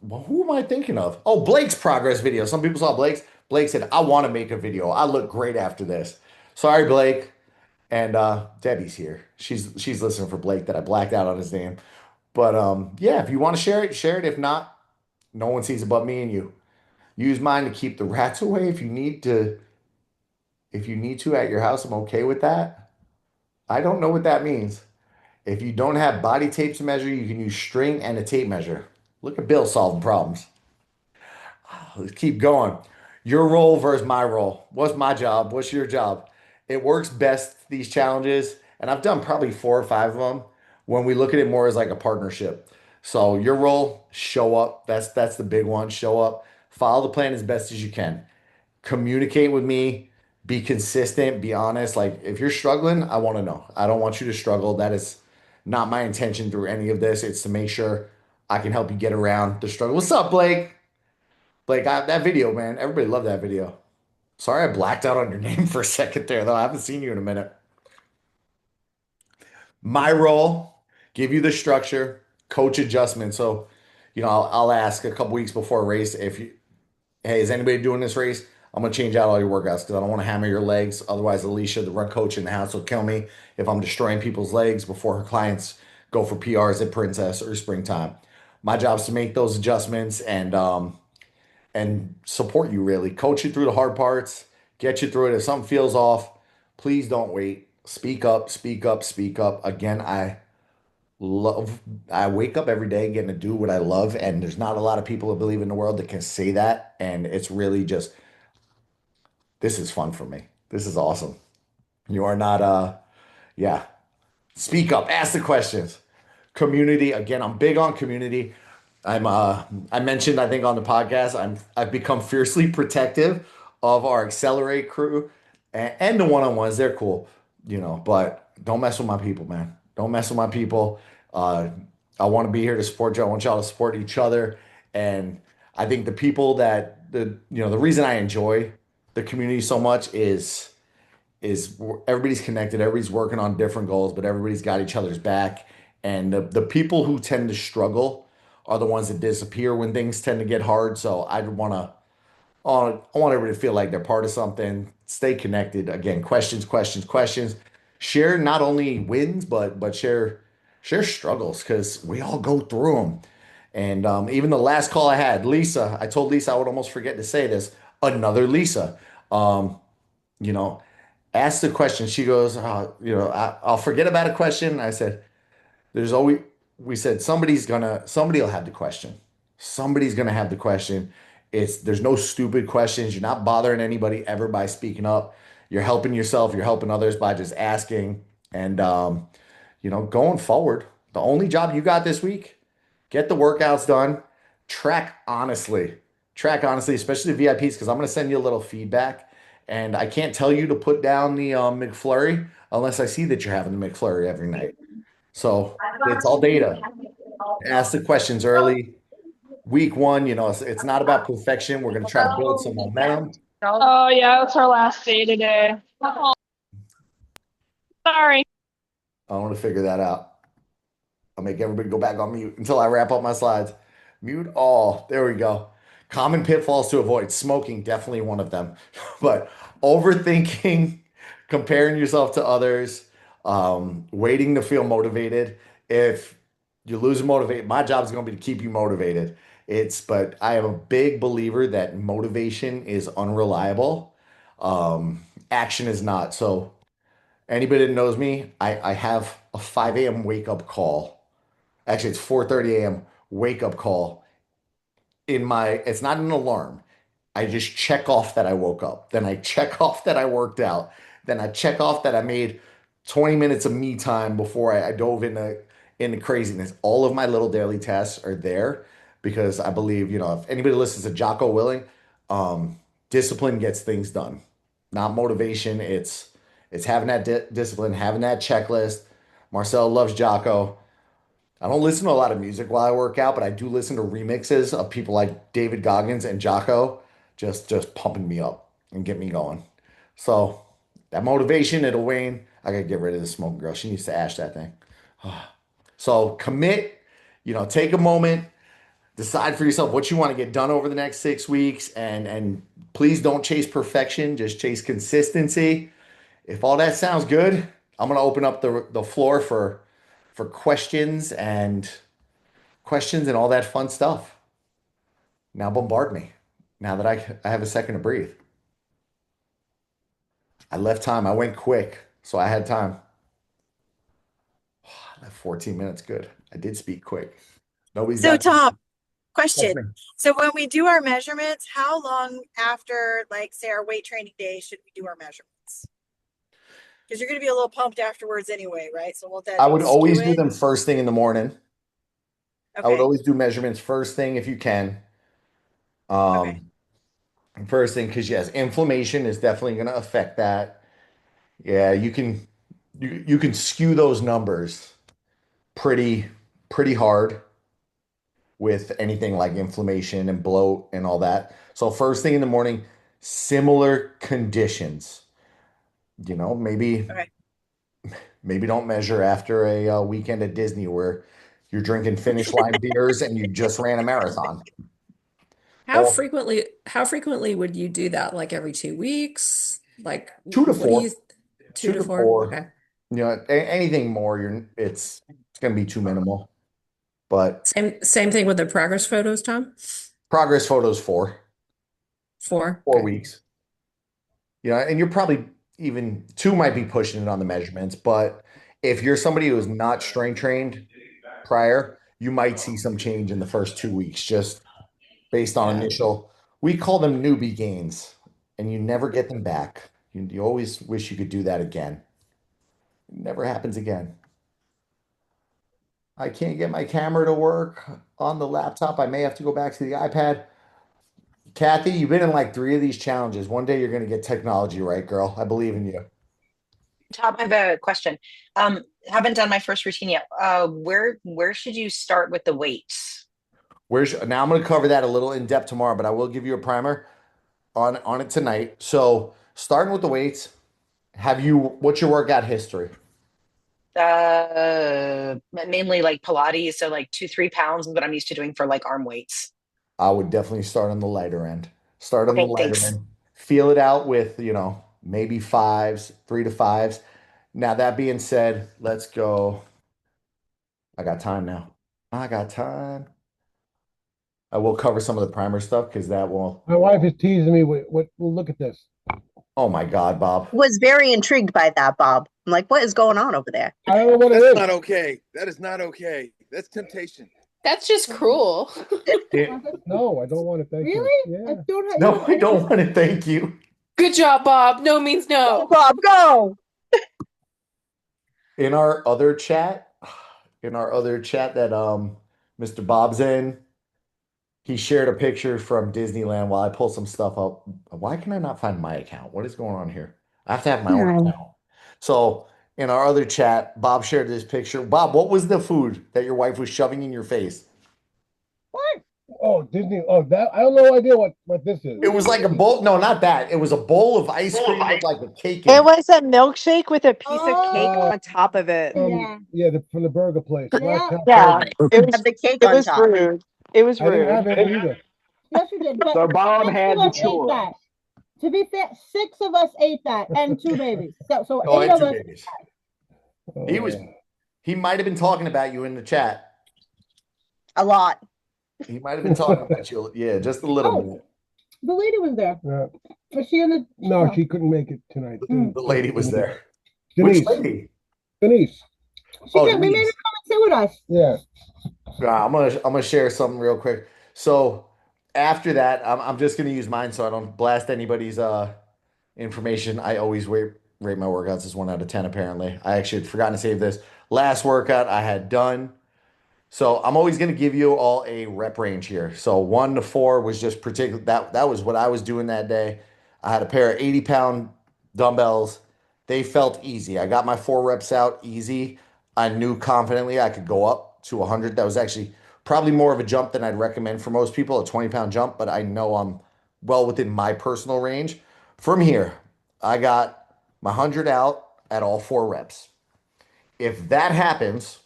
[SPEAKER 1] well, who am I thinking of? Oh, Blake's progress video. Some people saw Blake's. Blake said, "I want to make a video. I look great after this." Sorry, Blake. And Debbie's here. She's listening for Blake that I blacked out on his name. But yeah, if you want to share it, share it. If not, no one sees it but me and you. Use mine to keep the rats away if you need to at your house. I'm okay with that. I don't know what that means. If you don't have body tape to measure, you can use string and a tape measure. Look at Bill solving problems. Let's keep going. Your role versus my role. What's my job? What's your job? It works best, these challenges, and I've done probably 4 or 5 of them when we look at it more as like a partnership. So your role, show up. That's the big one. Show up. Follow the plan as best as you can. Communicate with me. Be consistent. Be honest. Like if you're struggling, I want to know. I don't want you to struggle. That is not my intention through any of this. It's to make sure I can help you get around the struggle. What's up, Blake? Blake, that video, man. Everybody loved that video. Sorry, I blacked out on your name for a second there, though. I haven't seen you in a minute. My role, give you the structure, coach adjustment. So, I'll ask a couple weeks before a race if you, hey, is anybody doing this race? I'm gonna change out all your workouts because I don't want to hammer your legs. Otherwise, Alicia, the run coach in the house, will kill me if I'm destroying people's legs before her clients go for PRs at Princess or Springtime. My job is to make those adjustments and support you really, coach you through the hard parts, get you through it. If something feels off, please don't wait. Speak up, speak up, speak up. Again, love, I wake up every day getting to do what I love, and there's not a lot of people I believe in the world that can say that. And it's really just, this is fun for me. This is awesome. You are not, yeah. Speak up, ask the questions. Community, again, I'm big on community. I mentioned I think on the podcast I've become fiercely protective of our Accelerate crew and the one-on-ones. They're cool, but don't mess with my people, man. Don't mess with my people. Uh, I want to be here to support you. I want y'all to support each other. And I think the people the reason I enjoy the community so much is everybody's connected, everybody's working on different goals, but everybody's got each other's back. And the people who tend to struggle are the ones that disappear when things tend to get hard. So I want everybody to feel like they're part of something. Stay connected. Again, questions, questions, questions. Share not only wins, but share struggles because we all go through them. And even the last call I had, Lisa, I told Lisa I would almost forget to say this. Another Lisa. Um, you know, asked the question. She goes, I'll forget about a question. I said, there's always, we said somebody will have the question. Somebody's gonna have the question. There's no stupid questions. You're not bothering anybody ever by speaking up. You're helping yourself. You're helping others by just asking. And going forward, the only job you got this week, get the workouts done. Track honestly. Track honestly, especially the VIPs, because I'm gonna send you a little feedback. And I can't tell you to put down the McFlurry unless I see that you're having the McFlurry every night. So it's all data. Ask the questions early. Week one, it's not about perfection. We're going to try to build some momentum.
[SPEAKER 8] Oh yeah, it's our last day today. Sorry.
[SPEAKER 1] I want to figure that out. I'll make everybody go back on mute until I wrap up my slides. Mute all. There we go. Common pitfalls to avoid. Smoking, definitely one of them. But overthinking, comparing yourself to others, waiting to feel motivated. If you lose motivate, my job is going to be to keep you motivated. But I am a big believer that motivation is unreliable. Action is not. So anybody that knows me, I have a 5 a.m. wake up call. Actually, it's 4:30 a.m. wake up call it's not an alarm. I just check off that I woke up. Then I check off that I worked out. Then I check off that I made 20 minutes of me time before I dove into craziness. All of my little daily tasks are there because I believe, if anybody listens to Jocko Willing, discipline gets things done. Not motivation. It's having that discipline, having that checklist. Marcel loves Jocko. I don't listen to a lot of music while I work out, but I do listen to remixes of people like David Goggins and Jocko, just pumping me up and get me going. So that motivation, it'll wane. I gotta get rid of the smoking girl. She needs to ash that thing. So commit, take a moment, decide for yourself what you want to get done over the next 6 weeks, and please don't chase perfection, just chase consistency. If all that sounds good, I'm gonna open up the floor for questions and all that fun stuff. Now bombard me. Now that I have a second to breathe. I left time. I went quick, so I had time. That 14 minutes, good. I did speak quick. Nobody's
[SPEAKER 9] So
[SPEAKER 1] got
[SPEAKER 9] Tom,
[SPEAKER 1] Yes,
[SPEAKER 9] question.
[SPEAKER 1] ma'am.
[SPEAKER 9] So when we do our measurements, how long after, like, say, our weight training day should we do our measurements? Because you're going to be a little pumped afterwards anyway, right? So won't that
[SPEAKER 1] I would always
[SPEAKER 9] skew
[SPEAKER 1] do
[SPEAKER 9] it?
[SPEAKER 1] them first thing in the morning. I would
[SPEAKER 9] Okay.
[SPEAKER 1] always do measurements first thing if you can.
[SPEAKER 9] Okay.
[SPEAKER 1] First thing, because yes, inflammation is definitely going to affect that. Yeah, you can skew those numbers pretty pretty hard with anything like inflammation and bloat and all that. So first thing in the morning, similar conditions. Maybe
[SPEAKER 9] Okay.
[SPEAKER 1] maybe don't measure after a weekend at Disney where you're drinking finish line beers and you just ran a marathon.
[SPEAKER 10] How
[SPEAKER 1] Or
[SPEAKER 10] frequently would you do that? Like every 2 weeks? Like
[SPEAKER 1] two to
[SPEAKER 10] what do
[SPEAKER 1] four,
[SPEAKER 10] you two
[SPEAKER 1] two
[SPEAKER 10] to
[SPEAKER 1] to
[SPEAKER 10] four?
[SPEAKER 1] four.
[SPEAKER 10] Okay.
[SPEAKER 1] Anything more, it's going to be too minimal. But
[SPEAKER 10] Same thing with the progress photos, Tom?
[SPEAKER 1] progress photos 4,
[SPEAKER 10] Four.
[SPEAKER 1] 4 weeks. And you're probably even 2 might be pushing it on the measurements, but if you're somebody who is not strength trained prior, you might see some change in the first 2 weeks just based on
[SPEAKER 10] Yeah.
[SPEAKER 1] initial. We call them newbie gains, and you never get them back. You always wish you could do that again. It never happens again. I can't get my camera to work on the laptop. I may have to go back to the iPad. Kathy, you've been in like 3 of these challenges. One day you're going to get technology right, girl. I believe in you.
[SPEAKER 11] Tom, I have a question. Haven't done my first routine yet. Where should you start with the weights?
[SPEAKER 1] Now I'm going to cover that a little in depth tomorrow, but I will give you a primer on it tonight. So starting with the weights, what's your workout history?
[SPEAKER 11] Mainly like Pilates, so like 2, 3 pounds, but I'm used to doing for like arm weights.
[SPEAKER 1] I would definitely start on the lighter end. Start on the
[SPEAKER 11] Okay,
[SPEAKER 1] lighter
[SPEAKER 11] thanks.
[SPEAKER 1] end. Feel it out with, maybe fives, 3 to 5s. Now, that being said, let's go. I got time now. I got time. I will cover some of the primer stuff because that will.
[SPEAKER 2] My wife is teasing me with what. Well, look at this.
[SPEAKER 1] Oh my God, Bob.
[SPEAKER 12] Was very intrigued by that, Bob. I'm like, what is going on over there?
[SPEAKER 2] I don't know what it
[SPEAKER 13] That's
[SPEAKER 2] is.
[SPEAKER 13] not okay. That is not okay. That's temptation.
[SPEAKER 3] That's just cruel.
[SPEAKER 2] No, I don't want to thank you.
[SPEAKER 5] Really?
[SPEAKER 2] Yeah.
[SPEAKER 1] No, I don't want to thank you.
[SPEAKER 3] Good job, Bob. No means no.
[SPEAKER 12] Bob, go.
[SPEAKER 1] In our other chat, that Mr. Bob's in, he shared a picture from Disneyland while I pull some stuff up. Why can I not find my account? What is going on here? I have to have my own account. So in our other chat, Bob shared this picture. Bob, what was the food that your wife was shoving in your face?
[SPEAKER 2] What? Oh, Disney. Oh, that I don't know idea what this is.
[SPEAKER 1] It was like a bowl. No, not that. It was a bowl of ice cream with like a cake in
[SPEAKER 14] It
[SPEAKER 1] it.
[SPEAKER 14] was a milkshake with a piece of cake
[SPEAKER 5] Oh,
[SPEAKER 14] on top of it.
[SPEAKER 2] Yeah, from the burger place.
[SPEAKER 5] Yeah.
[SPEAKER 14] Yeah, it was
[SPEAKER 12] Have the cake
[SPEAKER 14] it
[SPEAKER 12] on
[SPEAKER 14] was
[SPEAKER 12] top.
[SPEAKER 14] rude. It was
[SPEAKER 2] I didn't
[SPEAKER 14] rude.
[SPEAKER 2] have it either.
[SPEAKER 5] yes, you did. But
[SPEAKER 7] So Bob
[SPEAKER 5] six
[SPEAKER 7] had
[SPEAKER 5] of
[SPEAKER 7] the
[SPEAKER 5] us ate
[SPEAKER 7] choice.
[SPEAKER 5] that. To be fair, 6 of us ate that, and 2 babies. So
[SPEAKER 1] Oh,
[SPEAKER 5] 8
[SPEAKER 1] and
[SPEAKER 5] of
[SPEAKER 1] 2
[SPEAKER 5] us.
[SPEAKER 1] babies. He might have been talking about you in the chat.
[SPEAKER 12] A lot.
[SPEAKER 1] He might have been talking about you. Yeah, just a little
[SPEAKER 5] Oh,
[SPEAKER 1] bit.
[SPEAKER 5] the lady was there.
[SPEAKER 2] Yeah.
[SPEAKER 5] Was she in the?
[SPEAKER 2] No, she couldn't make it tonight.
[SPEAKER 1] The lady was there.
[SPEAKER 2] Denise.
[SPEAKER 1] Which lady?
[SPEAKER 2] Denise.
[SPEAKER 5] She
[SPEAKER 1] Oh,
[SPEAKER 5] did. We made her
[SPEAKER 1] Denise.
[SPEAKER 5] come and sit with us.
[SPEAKER 2] Yeah.
[SPEAKER 1] I'm gonna share something real quick. So after that, I'm just gonna use mine so I don't blast anybody's information. I always wear rate my workouts as 1 out of 10, apparently. I actually had forgotten to save this. Last workout I had done. So I'm always going to give you all a rep range here. So 1 to 4 was just particular. That was what I was doing that day. I had a pair of 80-pound dumbbells. They felt easy. I got my 4 reps out easy. I knew confidently I could go up to 100. That was actually probably more of a jump than I'd recommend for most people, a 20-pound jump, but I know I'm well within my personal range. From here, I got my 100 out at all 4 reps. If that happens,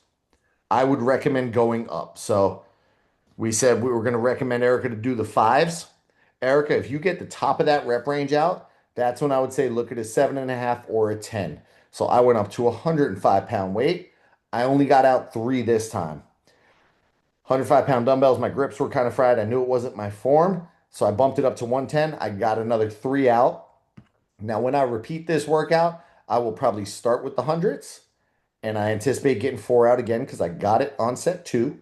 [SPEAKER 1] I would recommend going up. So we said we were going to recommend Erica to do the 5s. Erica, if you get the top of that rep range out, that's when I would say look at a 7.5 or a 10. So I went up to a 105-pound weight. I only got out 3 this time. 105-pound dumbbells, my grips were kind of fried. I knew it wasn't my form. So I bumped it up to 110. I got another 3 out. Now, when I repeat this workout, I will probably start with the hundreds, and I anticipate getting 4 out again because I got it on set 2.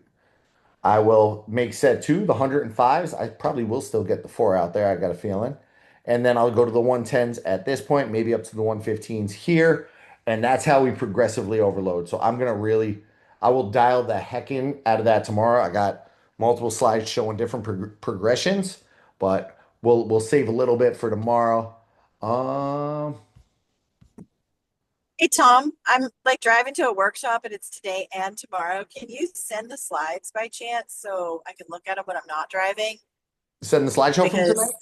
[SPEAKER 1] I will make set 2, the 105s. I probably will still get the 4 out there. I got a feeling. And then I'll go to the 110s at this point, maybe up to the 115s here. And that's how we progressively overload. So I'm going to really, I will dial the heck in out of that tomorrow. I got multiple slides showing different progressions, but we'll save a little bit for tomorrow. Um,
[SPEAKER 9] Hey Tom, I'm like driving to a workshop and it's today and tomorrow. Can you send the slides by chance so I can look at them when I'm not driving?
[SPEAKER 1] Send the slideshow from
[SPEAKER 9] Because
[SPEAKER 1] tonight?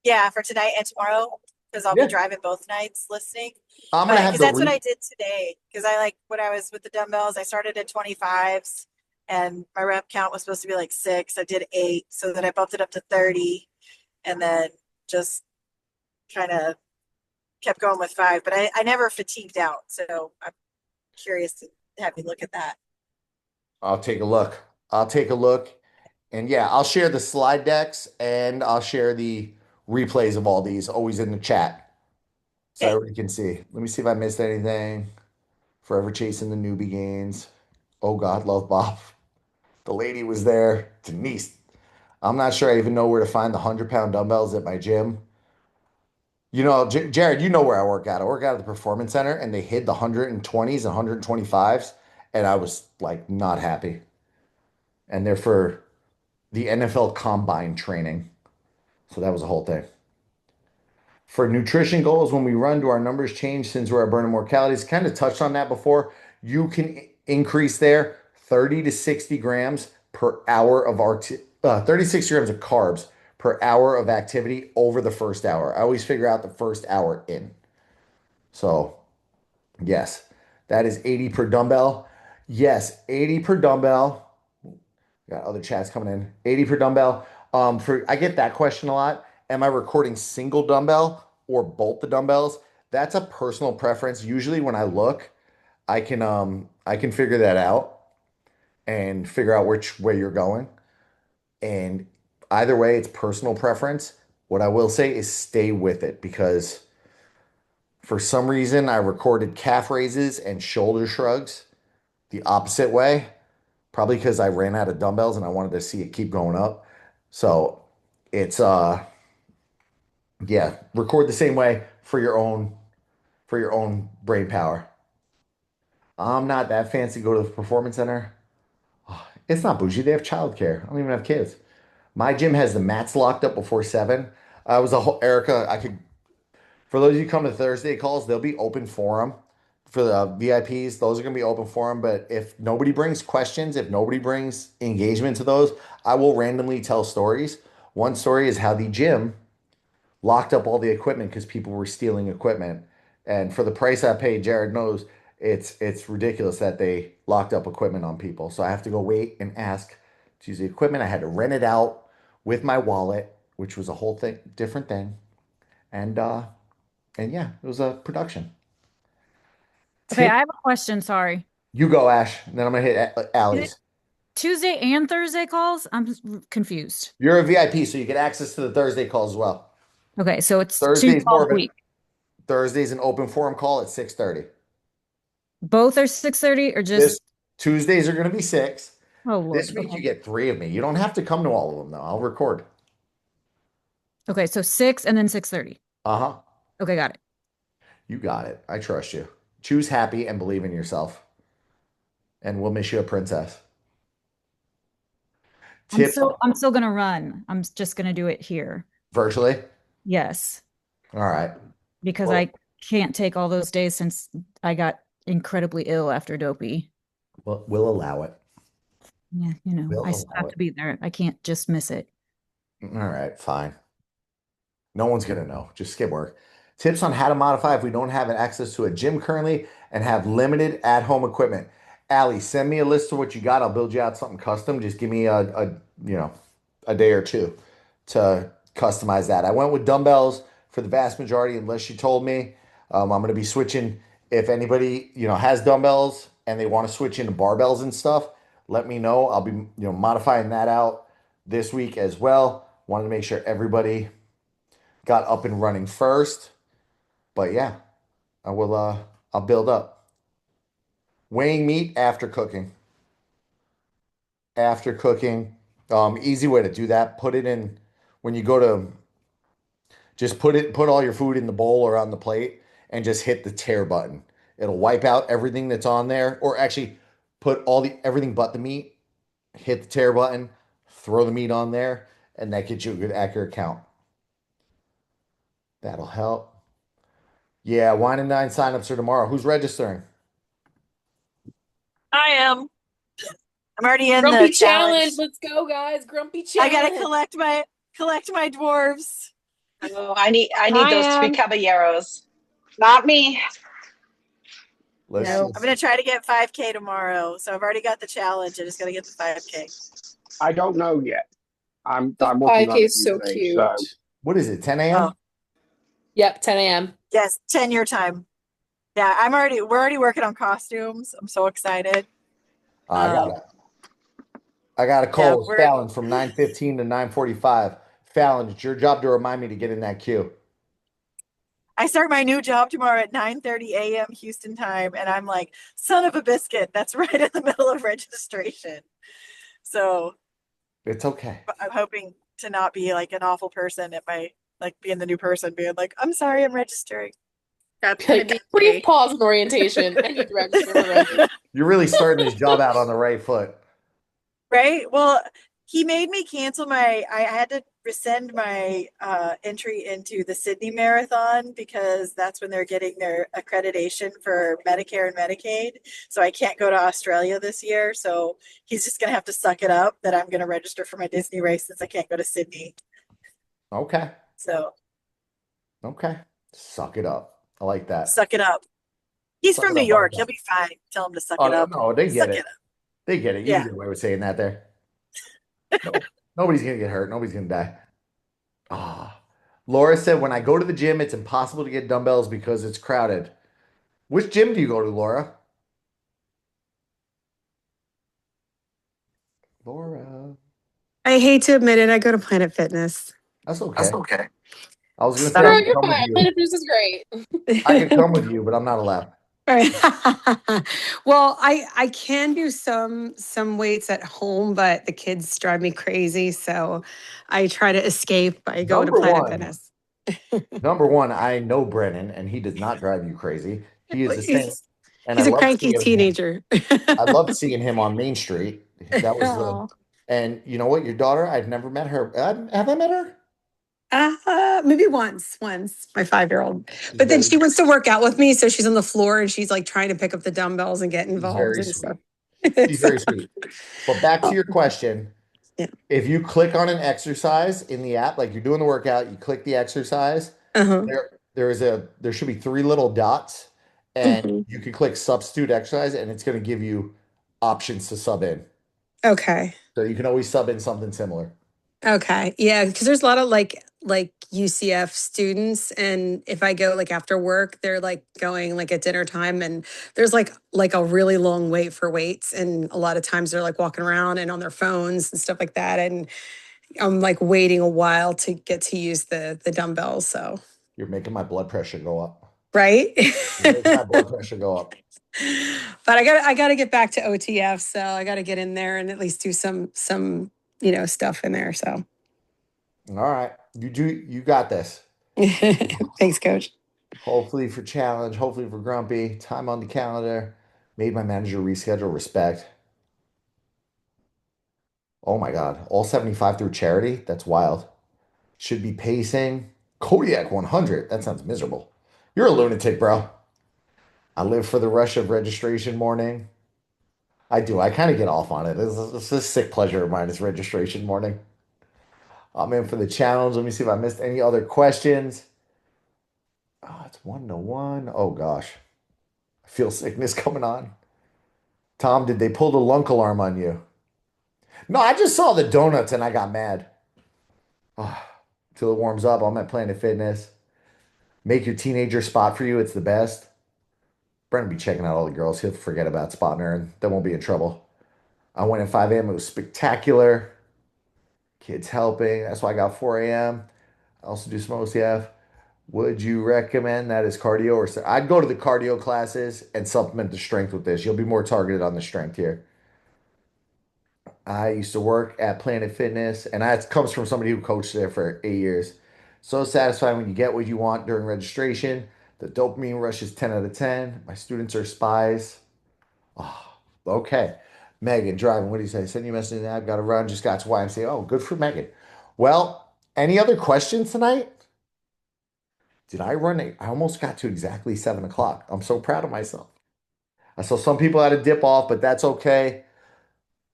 [SPEAKER 9] yeah, for tonight and tomorrow, because I'll be
[SPEAKER 1] Yeah.
[SPEAKER 9] driving both nights listening.
[SPEAKER 1] I'm going to have
[SPEAKER 9] Because
[SPEAKER 1] the
[SPEAKER 9] that's what I did today. Because I like when I was with the dumbbells, I started at 25s and my rep count was supposed to be like 6. I did 8, so then I bumped it up to 30 and then just kind of kept going with 5. But I never fatigued out, so I'm curious to have you look at that.
[SPEAKER 1] I'll take a look. I'll take a look. And yeah, I'll share the slide decks and I'll share the replays of all these always in the chat so
[SPEAKER 9] Okay.
[SPEAKER 1] everybody can see. Let me see if I missed anything. Forever chasing the newbie gains. Oh God, love Bob. The lady was there. Denise. I'm not sure I even know where to find the 100-pound dumbbells at my gym. You know, Jared, you know where I work out. I work out at the Performance Center and they hid the 120s and 125s. And I was like not happy. And they're for the NFL Combine training. So that was a whole thing. For nutrition goals, when we run, do our numbers change since we're burning more calories? Kind of touched on that before. You can increase there 30 to 60 grams per hour of 36 grams of carbs per hour of activity over the first hour. I always figure out the first hour in. So, yes, that is 80 per dumbbell. Yes, 80 per dumbbell. Got other chats coming in. 80 per dumbbell. For I get that question a lot. Am I recording single dumbbell or both the dumbbells? That's a personal preference. Usually when I look, I can figure that out and figure out which way you're going. And either way, it's personal preference. What I will say is stay with it because for some reason I recorded calf raises and shoulder shrugs the opposite way. Probably because I ran out of dumbbells and I wanted to see it keep going up. So it's yeah, record the same way for your own brain power. I'm not that fancy. Go to the performance center. It's not bougie. They have childcare. I don't even have kids. My gym has the mats locked up before 7. I was a whole Erica. I could For those of you who come to Thursday calls, they'll be open forum for the VIPs. Those are going to be open forum. But if nobody brings questions, if nobody brings engagement to those, I will randomly tell stories. One story is how the gym locked up all the equipment because people were stealing equipment. And for the price I paid, Jared knows it's ridiculous that they locked up equipment on people. So I have to go wait and ask to use the equipment. I had to rent it out with my wallet, which was a whole thing, different thing. And yeah, it was a production.
[SPEAKER 15] Okay, I have a question. Sorry.
[SPEAKER 1] You go, Ash, and then I'm gonna hit
[SPEAKER 15] Is it
[SPEAKER 1] Allie's.
[SPEAKER 15] Tuesday and Thursday calls? Confused.
[SPEAKER 1] You're a VIP, so you get access to the Thursday calls as well.
[SPEAKER 15] Okay, so it's 2
[SPEAKER 1] Thursday's more
[SPEAKER 15] calls
[SPEAKER 1] of
[SPEAKER 15] a
[SPEAKER 1] an
[SPEAKER 15] week.
[SPEAKER 1] Thursday's an open forum call at 6:30.
[SPEAKER 15] Both are 6:30 or
[SPEAKER 1] This
[SPEAKER 15] just
[SPEAKER 1] Tuesdays are gonna be 6.
[SPEAKER 15] oh
[SPEAKER 1] This
[SPEAKER 15] Lord.
[SPEAKER 1] week you
[SPEAKER 15] Okay.
[SPEAKER 1] get 3 of me. You don't have to come to all of them though. I'll record.
[SPEAKER 15] Okay, so 6 and then 6:30.
[SPEAKER 1] Uh-huh.
[SPEAKER 15] Okay, got it.
[SPEAKER 1] You got it. I trust you. Choose happy and believe in yourself. And we'll miss you a princess. Tip
[SPEAKER 15] I'm still gonna run. I'm just gonna do it here.
[SPEAKER 1] virtually.
[SPEAKER 15] Yes,
[SPEAKER 1] All right.
[SPEAKER 15] because
[SPEAKER 1] Well,
[SPEAKER 15] I can't take all those days since I got incredibly ill after dopey.
[SPEAKER 1] we'll allow it.
[SPEAKER 15] Yeah,
[SPEAKER 1] We'll
[SPEAKER 15] I still
[SPEAKER 1] allow
[SPEAKER 15] have
[SPEAKER 1] it.
[SPEAKER 15] to be there. I can't just miss it.
[SPEAKER 1] All right, fine. No one's gonna know. Just skip work. Tips on how to modify if we don't have access to a gym currently and have limited at-home equipment. Allie, send me a list of what you got. I'll build you out something custom. Just give me a day or two to customize that. I went with dumbbells for the vast majority, unless you told me. I'm going to be switching. If anybody has dumbbells and they want to switch into barbells and stuff, let me know. I'll be modifying that out this week as well. Wanted to make sure everybody got up and running first. But yeah, I will. I'll build up. Weighing meat after cooking. After cooking, easy way to do that. Put it in when you go to. Just put all your food in the bowl or on the plate and just hit the tear button. It'll wipe out everything that's on there, or actually put everything but the meat. Hit the tear button, throw the meat on there, and that gets you a good accurate count. That'll help. Yeah, Wine and Dine signups are tomorrow. Who's registering?
[SPEAKER 9] I am. I'm already in
[SPEAKER 3] Grumpy
[SPEAKER 9] the challenge.
[SPEAKER 3] Let's go, guys. Grumpy
[SPEAKER 9] I
[SPEAKER 3] challenge.
[SPEAKER 9] gotta collect my dwarves.
[SPEAKER 11] Oh, I need those three caballeros.
[SPEAKER 14] Not me.
[SPEAKER 9] I'm gonna try to get 5K tomorrow. So I've already got the challenge. I just gotta get the 5K.
[SPEAKER 7] I don't know yet. I'm
[SPEAKER 3] The
[SPEAKER 7] working on
[SPEAKER 3] 5K
[SPEAKER 7] it
[SPEAKER 3] is so
[SPEAKER 7] these days,
[SPEAKER 3] cute.
[SPEAKER 7] so
[SPEAKER 1] What is it? 10 a.m.
[SPEAKER 9] Oh.
[SPEAKER 3] Yep, 10 a.m.
[SPEAKER 9] Yes, 10 your time. Yeah, we're already working on costumes. I'm so excited.
[SPEAKER 1] I got a call with
[SPEAKER 9] we're-
[SPEAKER 1] Fallon from 9:15 to 9:45. Fallon, it's your job to remind me to get in that queue.
[SPEAKER 9] I start my new job tomorrow at 9:30 a.m. Houston time, and I'm like, son of a biscuit, that's right in the middle of registration. So
[SPEAKER 1] It's okay.
[SPEAKER 9] I'm hoping to not be like an awful person at my being the new person, being like, I'm sorry, I'm registering.
[SPEAKER 5] That's
[SPEAKER 3] Brief pause in orientation. I need to register for registration.
[SPEAKER 1] You're really starting this job out on the right foot.
[SPEAKER 9] Right? Well, he made me cancel I had to rescind my entry into the Sydney Marathon because that's when they're getting their accreditation for Medicare and Medicaid. So I can't go to Australia this year. So he's just going to have to suck it up that I'm going to register for my Disney race since I can't go to Sydney.
[SPEAKER 1] Okay.
[SPEAKER 9] So.
[SPEAKER 1] Okay. Suck it up. I like that.
[SPEAKER 9] Suck it up. He's
[SPEAKER 1] Suck
[SPEAKER 9] from
[SPEAKER 1] it
[SPEAKER 9] New
[SPEAKER 1] up,
[SPEAKER 9] York.
[SPEAKER 1] like
[SPEAKER 9] He'll
[SPEAKER 1] that.
[SPEAKER 9] be fine. Tell him to suck
[SPEAKER 1] Oh,
[SPEAKER 9] it up.
[SPEAKER 1] no, they get
[SPEAKER 9] Suck
[SPEAKER 1] it. They get it. You
[SPEAKER 9] Yeah.
[SPEAKER 1] can get away with saying that there. No, nobody's going to get hurt. Nobody's going to die. Laura said, when I go to the gym, it's impossible to get dumbbells because it's crowded. Which gym do you go to, Laura? Laura.
[SPEAKER 16] I hate to admit it, I go to Planet Fitness.
[SPEAKER 1] That's okay. I was going to
[SPEAKER 16] But
[SPEAKER 1] say I
[SPEAKER 3] Girl,
[SPEAKER 1] can
[SPEAKER 3] you're
[SPEAKER 1] come with
[SPEAKER 3] fine.
[SPEAKER 1] you.
[SPEAKER 3] Planet Fitness is great.
[SPEAKER 1] I can come with you, but I'm not allowed.
[SPEAKER 16] Well, I can do some weights at home, but the kids drive me crazy, so I try to escape by going to Planet Fitness.
[SPEAKER 1] Number one, I know Brennan, and he does not drive you crazy. He is the same. And
[SPEAKER 16] He's
[SPEAKER 1] I
[SPEAKER 16] a
[SPEAKER 1] love
[SPEAKER 16] cranky
[SPEAKER 1] seeing him.
[SPEAKER 16] teenager.
[SPEAKER 1] I love seeing him on Main Street. That was
[SPEAKER 16] Aw.
[SPEAKER 1] and you know what? Your daughter, I've never met her. Have I met her?
[SPEAKER 16] Maybe once, my 5-year-old. But then she wants to work out with me, so she's on the floor and she's like trying to pick up the dumbbells and get involved
[SPEAKER 1] very
[SPEAKER 16] and
[SPEAKER 1] sweet.
[SPEAKER 16] stuff.
[SPEAKER 1] She's very sweet. But back to your question.
[SPEAKER 16] Yeah.
[SPEAKER 1] If you click on an exercise in the app, like you're doing the workout, you click the exercise, there should be 3 little dots, and you can click substitute exercise, and it's going to give you options to sub in.
[SPEAKER 16] Okay.
[SPEAKER 1] So you can always sub in something similar.
[SPEAKER 16] Okay. Yeah, because there's a lot of like UCF students, and if I go like after work, they're like going like at dinner time, and there's like a really long wait for weights, and a lot of times they're like walking around and on their phones and stuff like that, and I'm like waiting a while to get to use the dumbbells. So
[SPEAKER 1] You're making my blood pressure go up.
[SPEAKER 16] right.
[SPEAKER 1] You're making my blood pressure go up.
[SPEAKER 16] But I gotta get back to OTF, so I gotta get in there and at least do some stuff in there. So
[SPEAKER 1] All right. You got this.
[SPEAKER 16] thanks, coach.
[SPEAKER 1] Hopefully for challenge, hopefully for grumpy. Time on the calendar. Made my manager reschedule. Respect. Oh my God. All 75 through charity? That's wild. Should be pacing. Kodiak 100. That sounds miserable. You're a lunatic, bro. I live for the rush of registration morning. I do. I kind of get off on it. It's a sick pleasure of mine is registration morning. I'm in for the challenge. Let me see if I missed any other questions. Oh, it's 1-1. Oh gosh. I feel sickness coming on. Tom, did they pull the lunk alarm on you? No, I just saw the donuts and I got mad. Oh, till it warms up, I'm at Planet Fitness. Make your teenager spot for you. It's the best. Brent will be checking out all the girls. He'll forget about spotting her and they won't be in trouble. I went at 5 a.m. It was spectacular. Kids helping. That's why I got 4 a.m. I also do some OCF. Would you recommend that as cardio or I'd go to the cardio classes and supplement the strength with this. You'll be more targeted on the strength here. I used to work at Planet Fitness, and that comes from somebody who coached there for 8 years. So satisfying when you get what you want during registration. The dopamine rush is 10 out of 10. My students are spies. Oh, okay. Megan, driving, what do you say? Send you a message. I've got to run. Just got to YMCA. Oh, good for Megan. Well, any other questions tonight? Did I run? I almost got to exactly 7 o'clock. I'm so proud of myself. I saw some people had to dip off, but that's okay.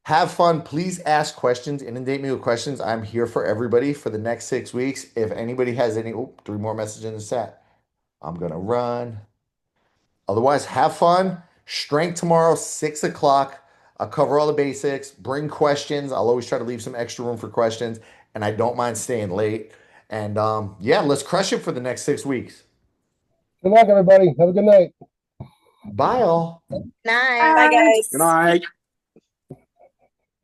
[SPEAKER 1] Have fun. Please ask questions. Inundate me with questions. I'm here for everybody for the next 6 weeks. If anybody has any, oh, 3 more messages in the chat. I'm going to run. Otherwise, have fun. Strength tomorrow, 6 o'clock. I'll cover all the basics. Bring questions. I'll always try to leave some extra room for questions. And I don't mind staying late. And yeah, let's crush it for the next 6 weeks.
[SPEAKER 2] Good luck, everybody. Have a good night.
[SPEAKER 1] Bye, all.
[SPEAKER 12] Night.
[SPEAKER 9] Bye, guys.
[SPEAKER 7] Good night.